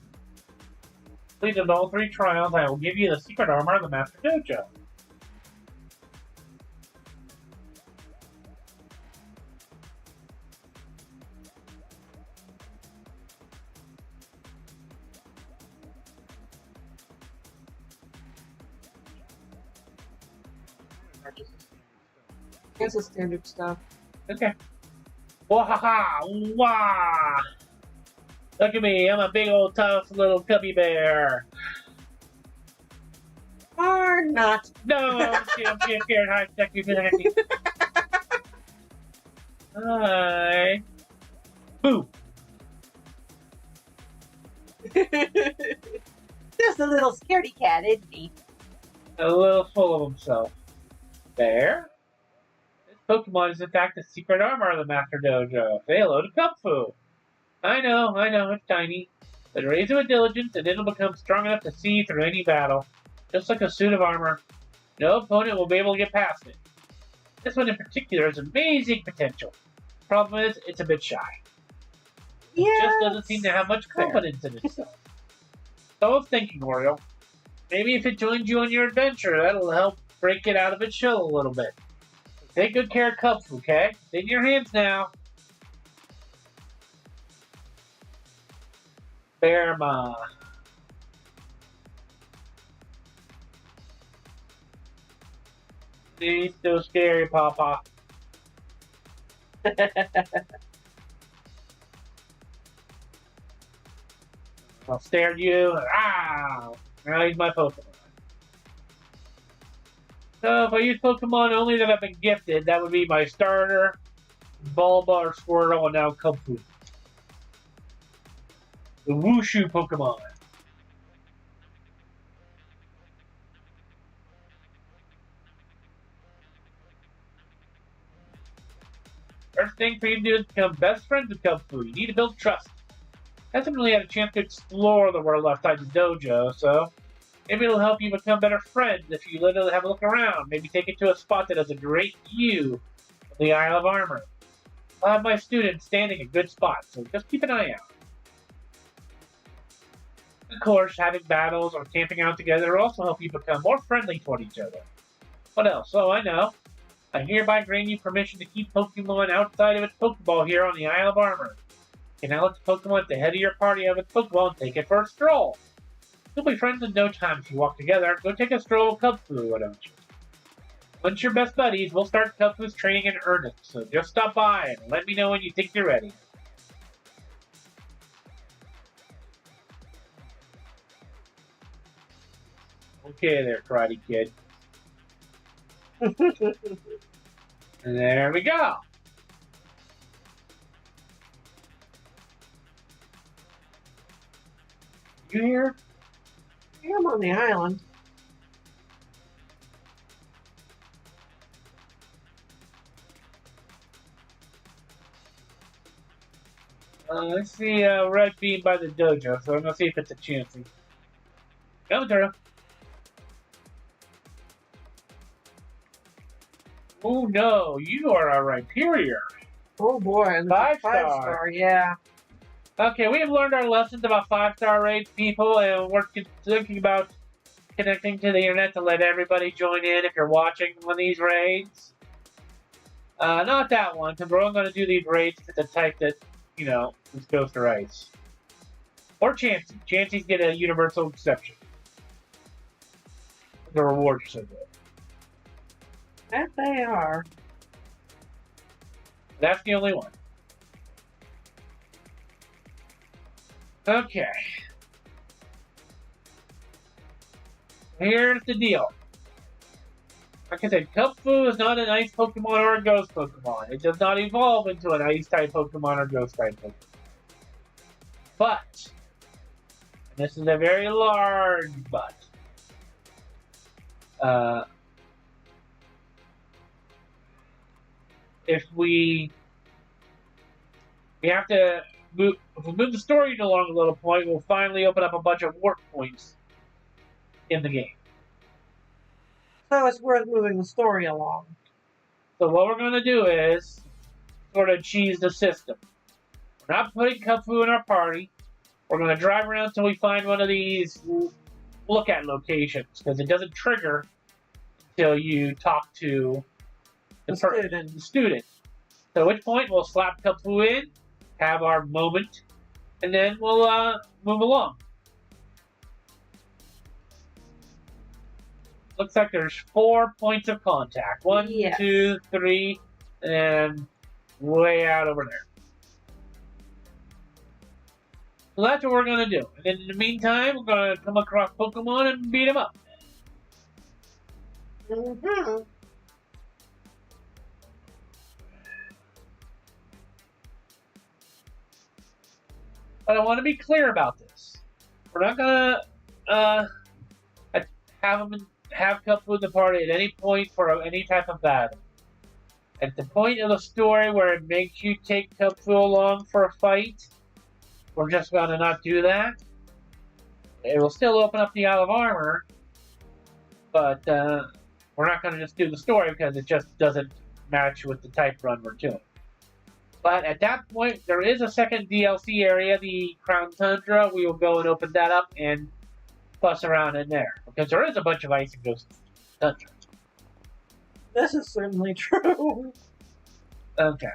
S1: Completed all 3 trials, I will give you the secret armor of the Master Dojo.
S2: Here's the standard stuff.
S1: Okay. Wahaha! Wah! Look at me, I'm a big old tough little cubby bear.
S2: Or not.
S1: No, I'm scared. Hi, Hi. Boo!
S2: Just a little scaredy cat, isn't he?
S1: A little full of himself. Bear? This Pokemon is in fact the secret armor of the Master Dojo. Say hello to Kung Fu. I know, it's tiny. But raise it with diligence and it'll become strong enough to see through any battle. Just like a suit of armor. No opponent will be able to get past it. This one in particular has amazing potential. Problem is, it's a bit shy.
S2: Yeah.
S1: It just doesn't seem to have much confidence in itself. So I was thinking, Oriole, maybe if it joins you on your adventure, that'll help break it out of its shell a little bit. Take good care of Kung Fu, okay? It's in your hands now. Bear Ma. He's so scary, Papa. I'll stare at you. Ah! Now he's my Pokemon. So if I use Pokemon only that have been gifted, that would be my starter, Bulba or Squirtle, and now Kung Fu. The Wushu Pokemon. First thing for you to do is become best friends with Kung Fu. You need to build trust. Hasn't really had a chance to explore the world outside the dojo, so maybe it'll help you become better friends if you literally have a look around. Maybe take it to a spot that has a great view of the Isle of Armor. I'll have my students standing in good spots, so just keep an eye out. Of course, having battles or camping out together will also help you become more friendly toward each other. What else? Oh, I know. I hereby grant you permission to keep Pokemon outside of its Pokeball here on the Isle of Armor. You can now let the Pokemon at the head of your party of its Pokeball and take it for a stroll. You'll be friends in no time if you walk together. Go take a stroll with Kung Fu, why don't you? Once you're best buddies, we'll start Kung Fu's training in earnest, so just stop by and let me know when you think you're ready. Okay there, Karate Kid. And there we go. You here?
S2: Yeah, I'm on the island.
S1: Let's see Red Beam by the dojo, so I'm gonna see if it's a Chansey. Go, Dura. Oh no, you are a Rhyperior.
S2: Oh boy, and
S1: Five star.
S2: 5-star, yeah.
S1: Okay, we have learned our lessons about 5-star raids, people, and we're thinking about connecting to the internet to let everybody join in if you're watching one of these raids. Not that one, because we're only going to do these raids to the type that, you know, just goes to ice. Or Chansey. Chanseys get a universal exception. The rewards are so good.
S2: That they are.
S1: That's the only one. Okay. Here's the deal. Like I said, Kung-Fu is not an ice Pokemon or a ghost Pokemon. It does not evolve into an ice-type Pokemon or ghost-type Pokemon. But, and this is a very large but, if we have to move, if we move the story along a little point, we'll finally open up a bunch of warp points in the game.
S2: So it's worth moving the story along.
S1: So what we're going to do is sort of cheese the system. We're not putting Kung-Fu in our party. We're going to drive around until we find one of these look-at locations, because it doesn't trigger until you talk to the student. So at which point we'll slap Kung-Fu in, have our moment, and then we'll move along. Looks like there's 4 points of contact. 1,
S2: Yes.
S1: 2, 3, and way out over there. So that's what we're going to do. And then in the meantime, we're going to come across Pokemon and beat them up.
S2: Mm-hmm.
S1: But I want to be clear about this. We're not going to have Kung-Fu in the party at any point for any type of battle. At the point of the story where it makes you take Kung-Fu along for a fight, we're just going to not do that. It will still open up the Isle of Armor, but we're not going to just do the story because it just doesn't match with the type run we're doing. But at that point, there is a second DLC area, the Crown Tundra. We will go and open that up and fuss around in there, because there is a bunch of ice and ghost tundra.
S2: This is certainly true.
S1: Okay.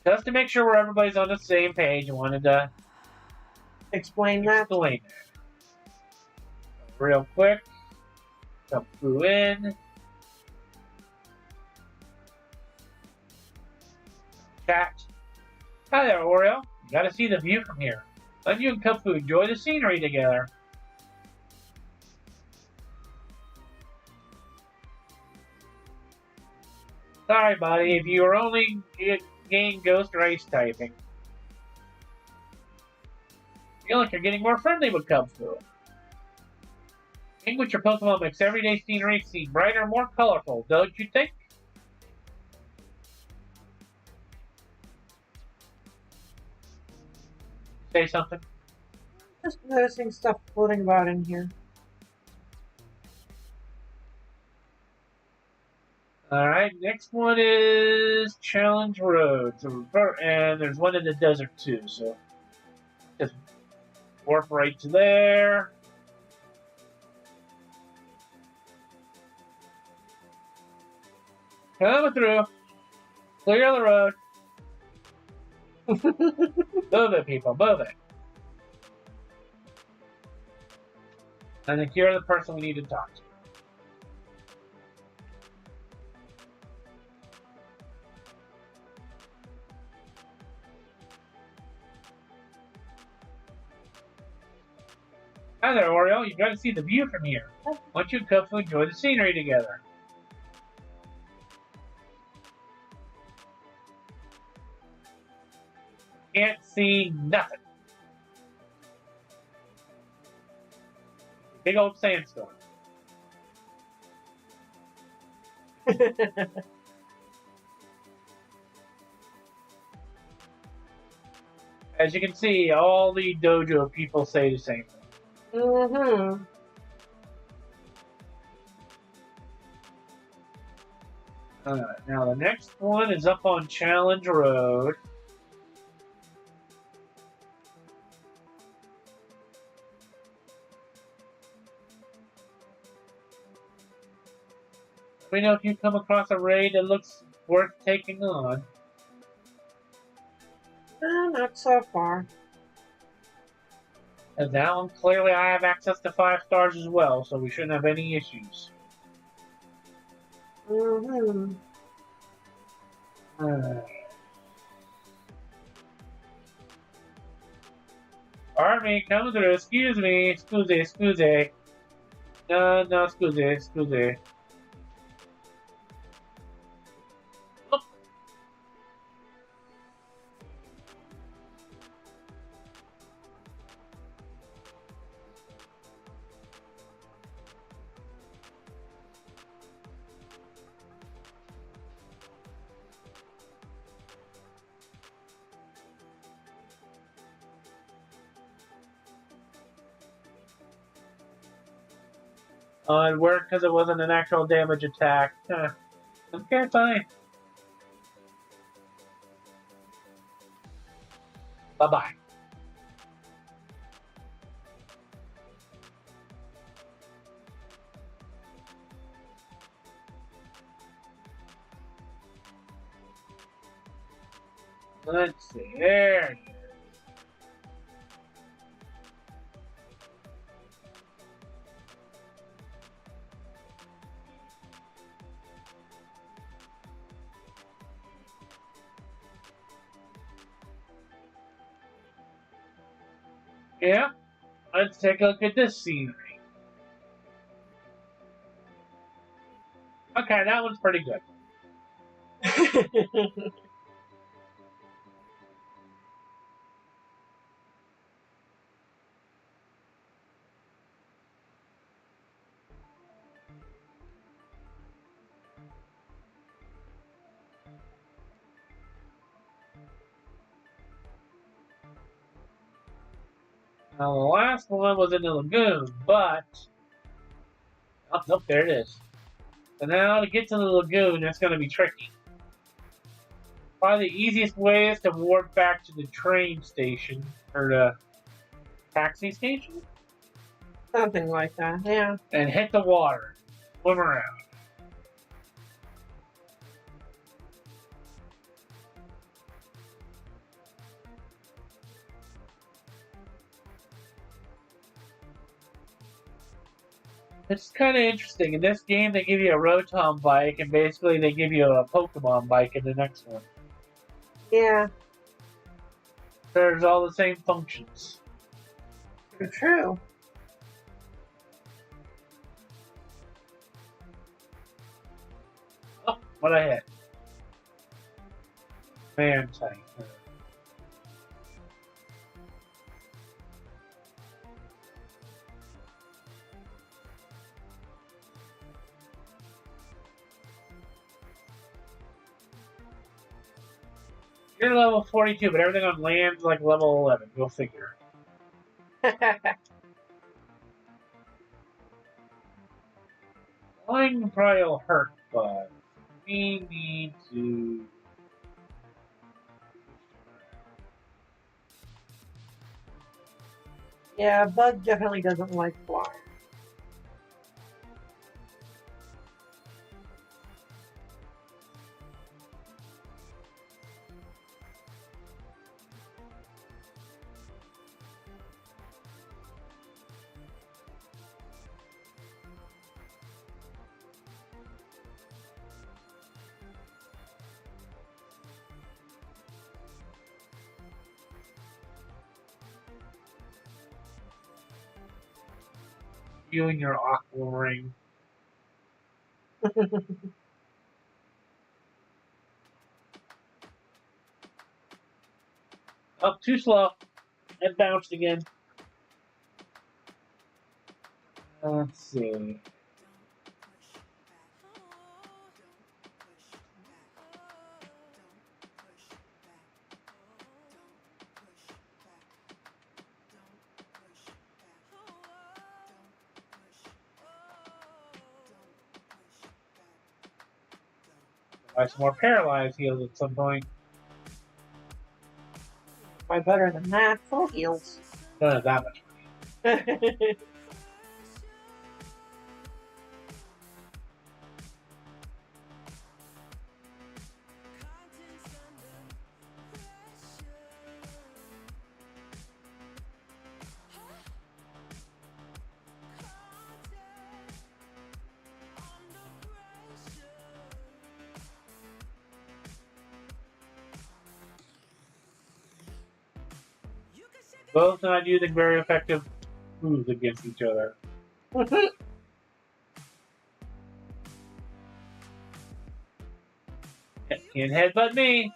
S1: Just to make sure everybody's on the same page, I wanted to
S2: Explain that.
S1: explain that. Real quick. Come through in. Chat. Hi there, Oreo. You gotta see the view from here. Let you and Kung-Fu enjoy the scenery together. Sorry, buddy, if you were only getting ghost or ice typing. I feel like you're getting more friendly with Kung-Fu. Being with your Pokemon makes everyday scenery seem brighter and more colorful, don't you think? Say something.
S2: Just noticing stuff floating about in here.
S1: Alright, next one is Challenge Road. And there's one in the desert too, so just warp right to there. Coming through. Clear the road. Move it, people, move it. I think you're the person we need to talk to. Hi there, Oreo. You got to see the view from here. Why don't you come to enjoy the scenery together? Can't see nothing. Big old sandstorm. As you can see, all the dojo people say the same thing.
S2: Mm-hmm.
S1: Now the next one is up on Challenge Road. Let me know if you come across a raid that looks worth taking on.
S2: Not so far.
S1: And now, clearly I have access to 5 stars as well, so we shouldn't have any issues.
S2: Mm-hmm.
S1: Army, come through. Excuse me. Scusi. No, scusi. Oh. It worked because it wasn't an actual damage attack. Huh. Okay, fine. Bye-bye. Let's see. There it is. Yeah, let's take a look at this scenery. Okay, that one's pretty good. Now, the last one was in the lagoon, but... Oh, there it is. So now to get to the lagoon, that's going to be tricky. Probably the easiest way is to warp back to the train station, or the taxi station,
S2: Something like that, yeah.
S1: and hit the water. Swim around. It's kind of interesting. In this game, they give you a Rotom bike, and basically they give you a Pokemon bike in the next one.
S2: Yeah.
S1: There's all the same functions.
S2: True.
S1: Oh, what I hit? Man tank. You're level 42, but everything on land's like level 11. Go figure. Flying probably will hurt, but we need to...
S2: Yeah, Bug definitely doesn't like flying.
S1: You and your aqua ring. Oh, too slow. It bounced again. Let's see. Buy some more paralyzed heals at some point.
S2: Why better than that? Full heals.
S1: Don't have that much money. Both not using very effective moves against each other. Can't headbutt me.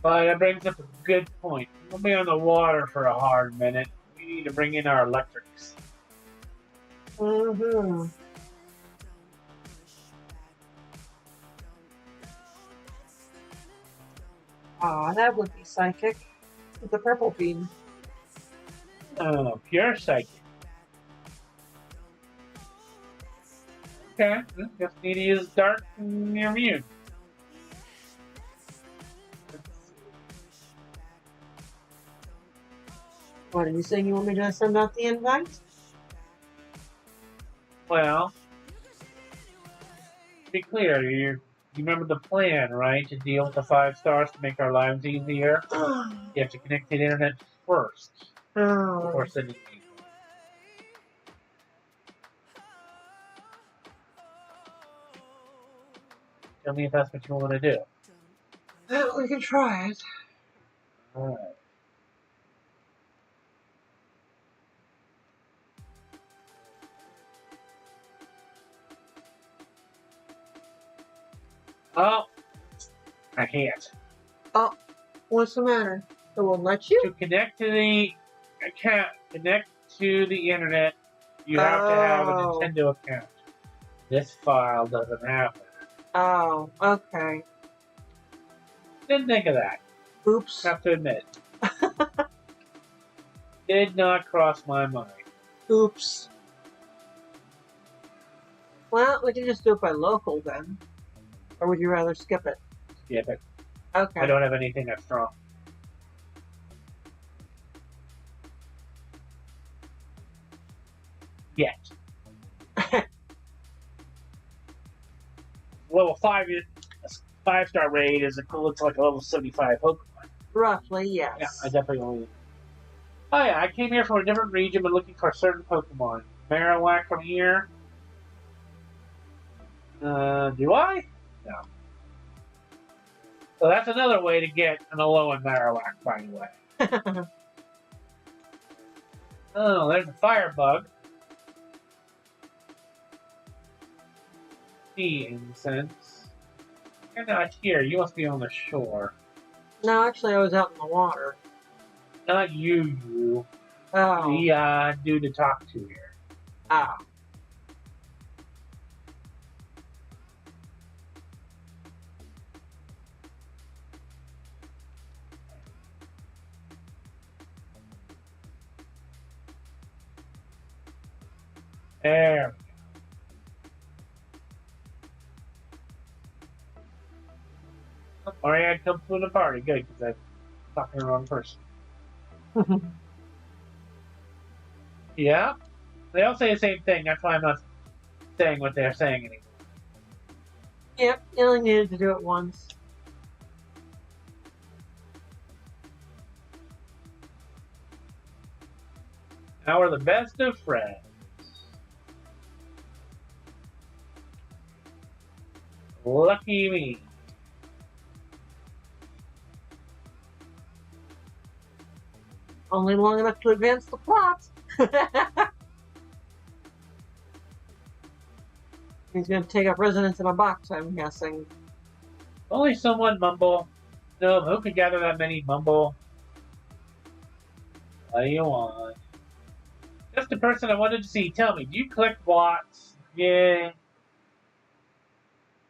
S1: But that brings up a good point. We'll be on the water for a hard minute. We need to bring in our electrics.
S2: Mm-hmm. Aw, that would be psychic. With the purple beam.
S1: Oh, pure psychic. Okay, just need to use dark and immune.
S2: What, are you saying you want me to send out the invite?
S1: Well, to be clear, you remember the plan, right? To deal with the 5 stars to make our lives easier. You have to connect to the internet first before
S2: Oh.
S1: sending me. Tell me if that's what you want to do.
S2: Well, we can try it.
S1: Alright. Oh, I can't.
S2: Oh, what's the matter? It won't let you?
S1: To connect to the account, connect to the internet, you have to have a
S2: Oh.
S1: Nintendo account. This file doesn't have that.
S2: Oh, okay.
S1: Didn't think of that.
S2: Oops.
S1: Have to admit. Did not cross my mind.
S2: Oops. Well, we can just do it by local then. Or would you rather skip it?
S1: Skip it.
S2: Okay.
S1: I don't have anything that's strong. Yet. Level 5 is a 5-star raid is equal to like a level 75 Pokemon.
S2: Roughly, yes.
S1: Yeah, I definitely only. Oh yeah, I came here from a different region but looking for a certain Pokemon. Marowak from here. Do I? No. So that's another way to get an Alolan Marowak, by the way. Oh, there's a Firebug. Sea incense. You're not here. You must be on the shore.
S2: No, actually, I was out in the water.
S1: Not you.
S2: Oh.
S1: The dude to talk to here.
S2: Ah.
S1: There. Alright, I come to the party. Good, because I'm talking to the wrong person. Yeah? They all say the same thing. That's why I'm not saying what they're saying anymore.
S2: Yep, you only needed to do it once.
S1: Now we're the best of friends. Lucky me.
S2: Only long enough to advance the plot. He's going to take up residence in a box, I'm guessing.
S1: Only someone mumble. No, who could gather that many mumble? What do you want? Just the person I wanted to see. Tell me, do you collect watts? Yeah.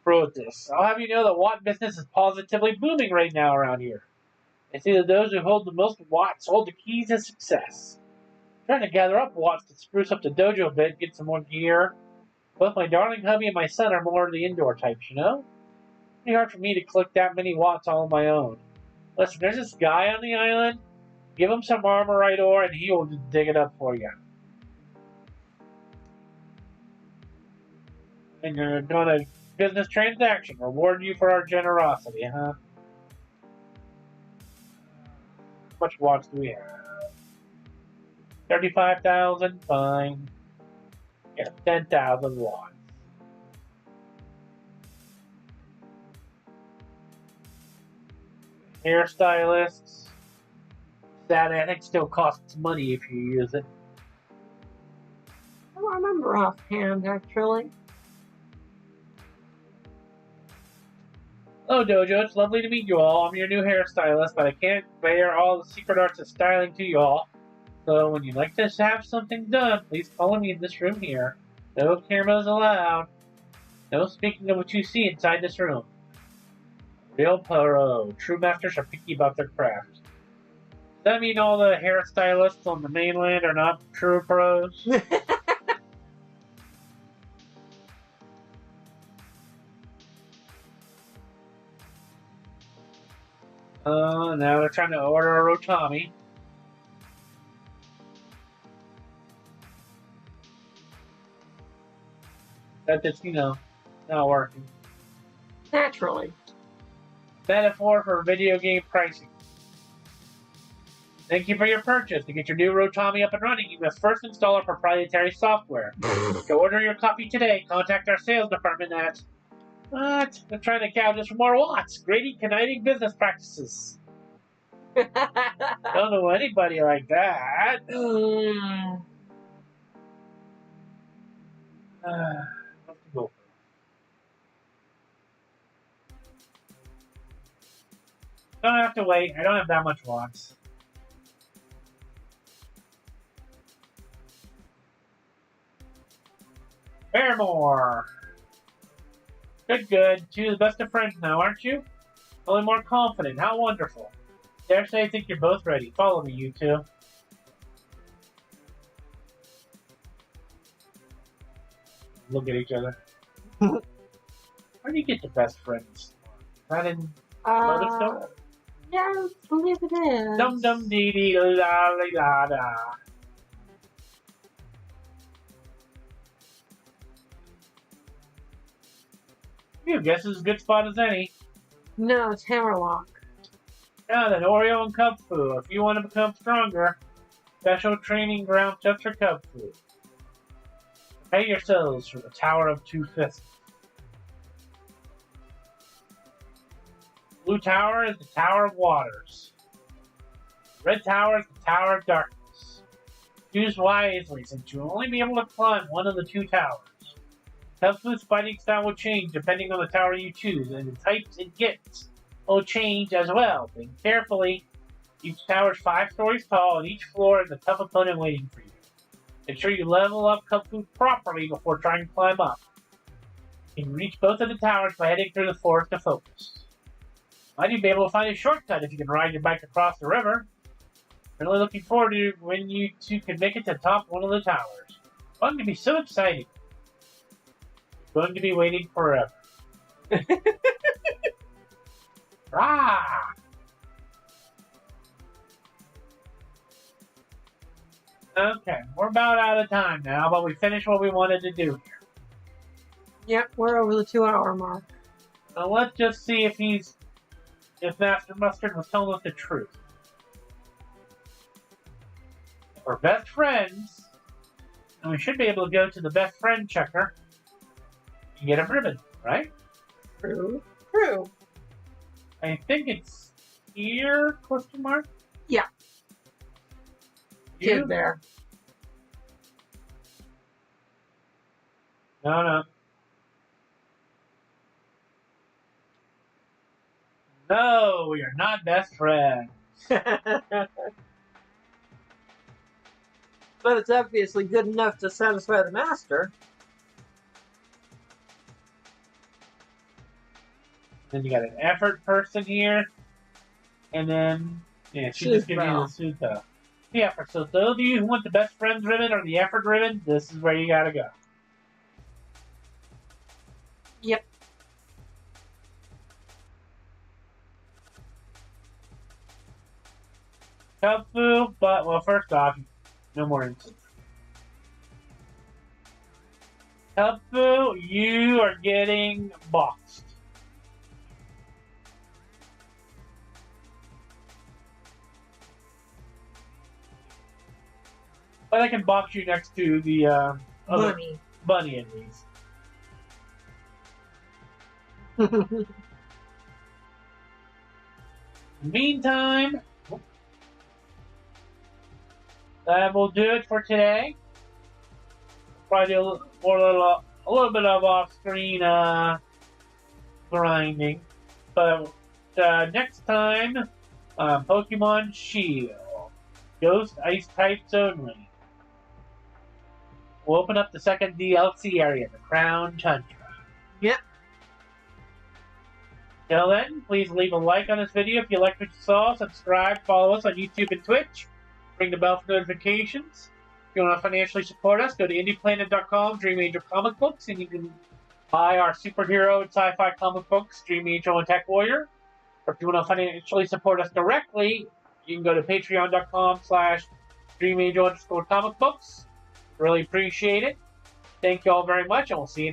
S1: Wrote this. I'll have you know the watt business is positively booming right now around here. It's either those who hold the most watts hold the keys to success. I'm trying to gather up watts to spruce up the dojo a bit, get some more gear. Both my darling hubby and my son are more of the indoor types, you know? It's pretty hard for me to collect that many watts all on my own. Listen, there's this guy on the island. Give him some armorite ore and he will just dig it up for you. And you're doing a business transaction. Reward you for our generosity, huh? much watts do we have? 35,000, fine. Yeah, 10,000 watts. Hairstylists. That I think still costs money if you use it.
S2: I don't remember offhand, actually.
S1: Hello, Dojo. It's lovely to meet you all. I'm your new hairstylist, but I can't bear all the secret arts of styling to you all. So when you'd like to have something done, please call me in this room here. No cameras allowed. No speaking of what you see inside this room. Real pro. True masters are picky about their craft. Does that mean all the hairstylists on the mainland are not true pros? Now they're trying to order a rotami. That just, not working.
S2: Naturally.
S1: Metaphor for video game pricing. Thank you for your purchase. To get your new rotami up and running, you must first install our proprietary software. To order your copy today, contact our sales department at... What? They're trying to gouge us for more watts. Greedy, conniving business practices. Don't know anybody like that. Let's go. Don't have to wait. I don't have that much watts. Barrymore. Good. Two of the best of friends now, aren't you? Only more confident. How wonderful. Dare say I think you're both ready. Follow me, you two. Look at each other. Where do you get the best friends? Not in Lodestone?
S2: Yeah, I believe it is.
S1: Dum dum dee dee la la la da. You guess it's as good spot as any.
S2: No, it's Hammerlock.
S1: Now then, Oreo and Cub Fu. If you want to become stronger, special training ground just for Cub Fu. Prepare yourselves for the Tower of Two Fists. Blue Tower is the Tower of Waters. Red Tower is the Tower of Darkness. Choose wisely, since you'll only be able to climb one of the two towers. Cub Fu's fighting style will change depending on the tower you choose, and the types it gets will change as well. Think carefully. Each tower is 5 stories tall, and each floor is a tough opponent waiting for you. Make sure you level up Cub Fu properly before trying to climb up. You can reach both of the towers by heading through the forest to focus. Might even be able to find a shortcut if you can ride your bike across the river. Really looking forward to when you two can make it to the top of one of the towers. It's going to be so exciting. You're going to be waiting forever. Ah! Okay, we're about out of time now, but we finished what we wanted to do here.
S2: Yep, we're over the 2-hour mark.
S1: Now let's just see if Master Mustard was telling us the truth. If we're best friends, then we should be able to go to the best friend checker and get a ribbon, right?
S2: True.
S1: I think it's here, question mark?
S2: Yeah.
S1: You?
S2: Kid there.
S1: No. No, we are not best friends.
S2: But it's obviously good enough to satisfy the master.
S1: Then you got an effort person here. And then, yeah, she just gives you the Suta. The effort. So those of you who want the best friends ribbon or the effort ribbon, this is where you gotta go.
S2: Yep.
S1: Cub Fu, but, well, first off, no more instances. Cub Fu, you are getting boxed. But I can box you next to the other
S2: Bunny.
S1: bunny at least. Meantime, that will do it for today. Probably do a little bit of off-screen grinding. But next time, Pokemon Shield. Ghost Ice types only. We'll open up the second DLC area, the Crown Tundra.
S2: Yep.
S1: Till then, please leave a like on this video if you liked what you saw. Subscribe, follow us on YouTube and Twitch. Ring the bell for notifications. If you want to financially support us, go to indieplanet.com, Dream Angel Comic Books, and you can buy our superhero and sci-fi comic books, Dream Angel and Tech Warrior. Or if you want to financially support us directly, you can go to patreon.com/DreamAngel_comic books. Really appreciate it. Thank you all very much, and we'll see you next time.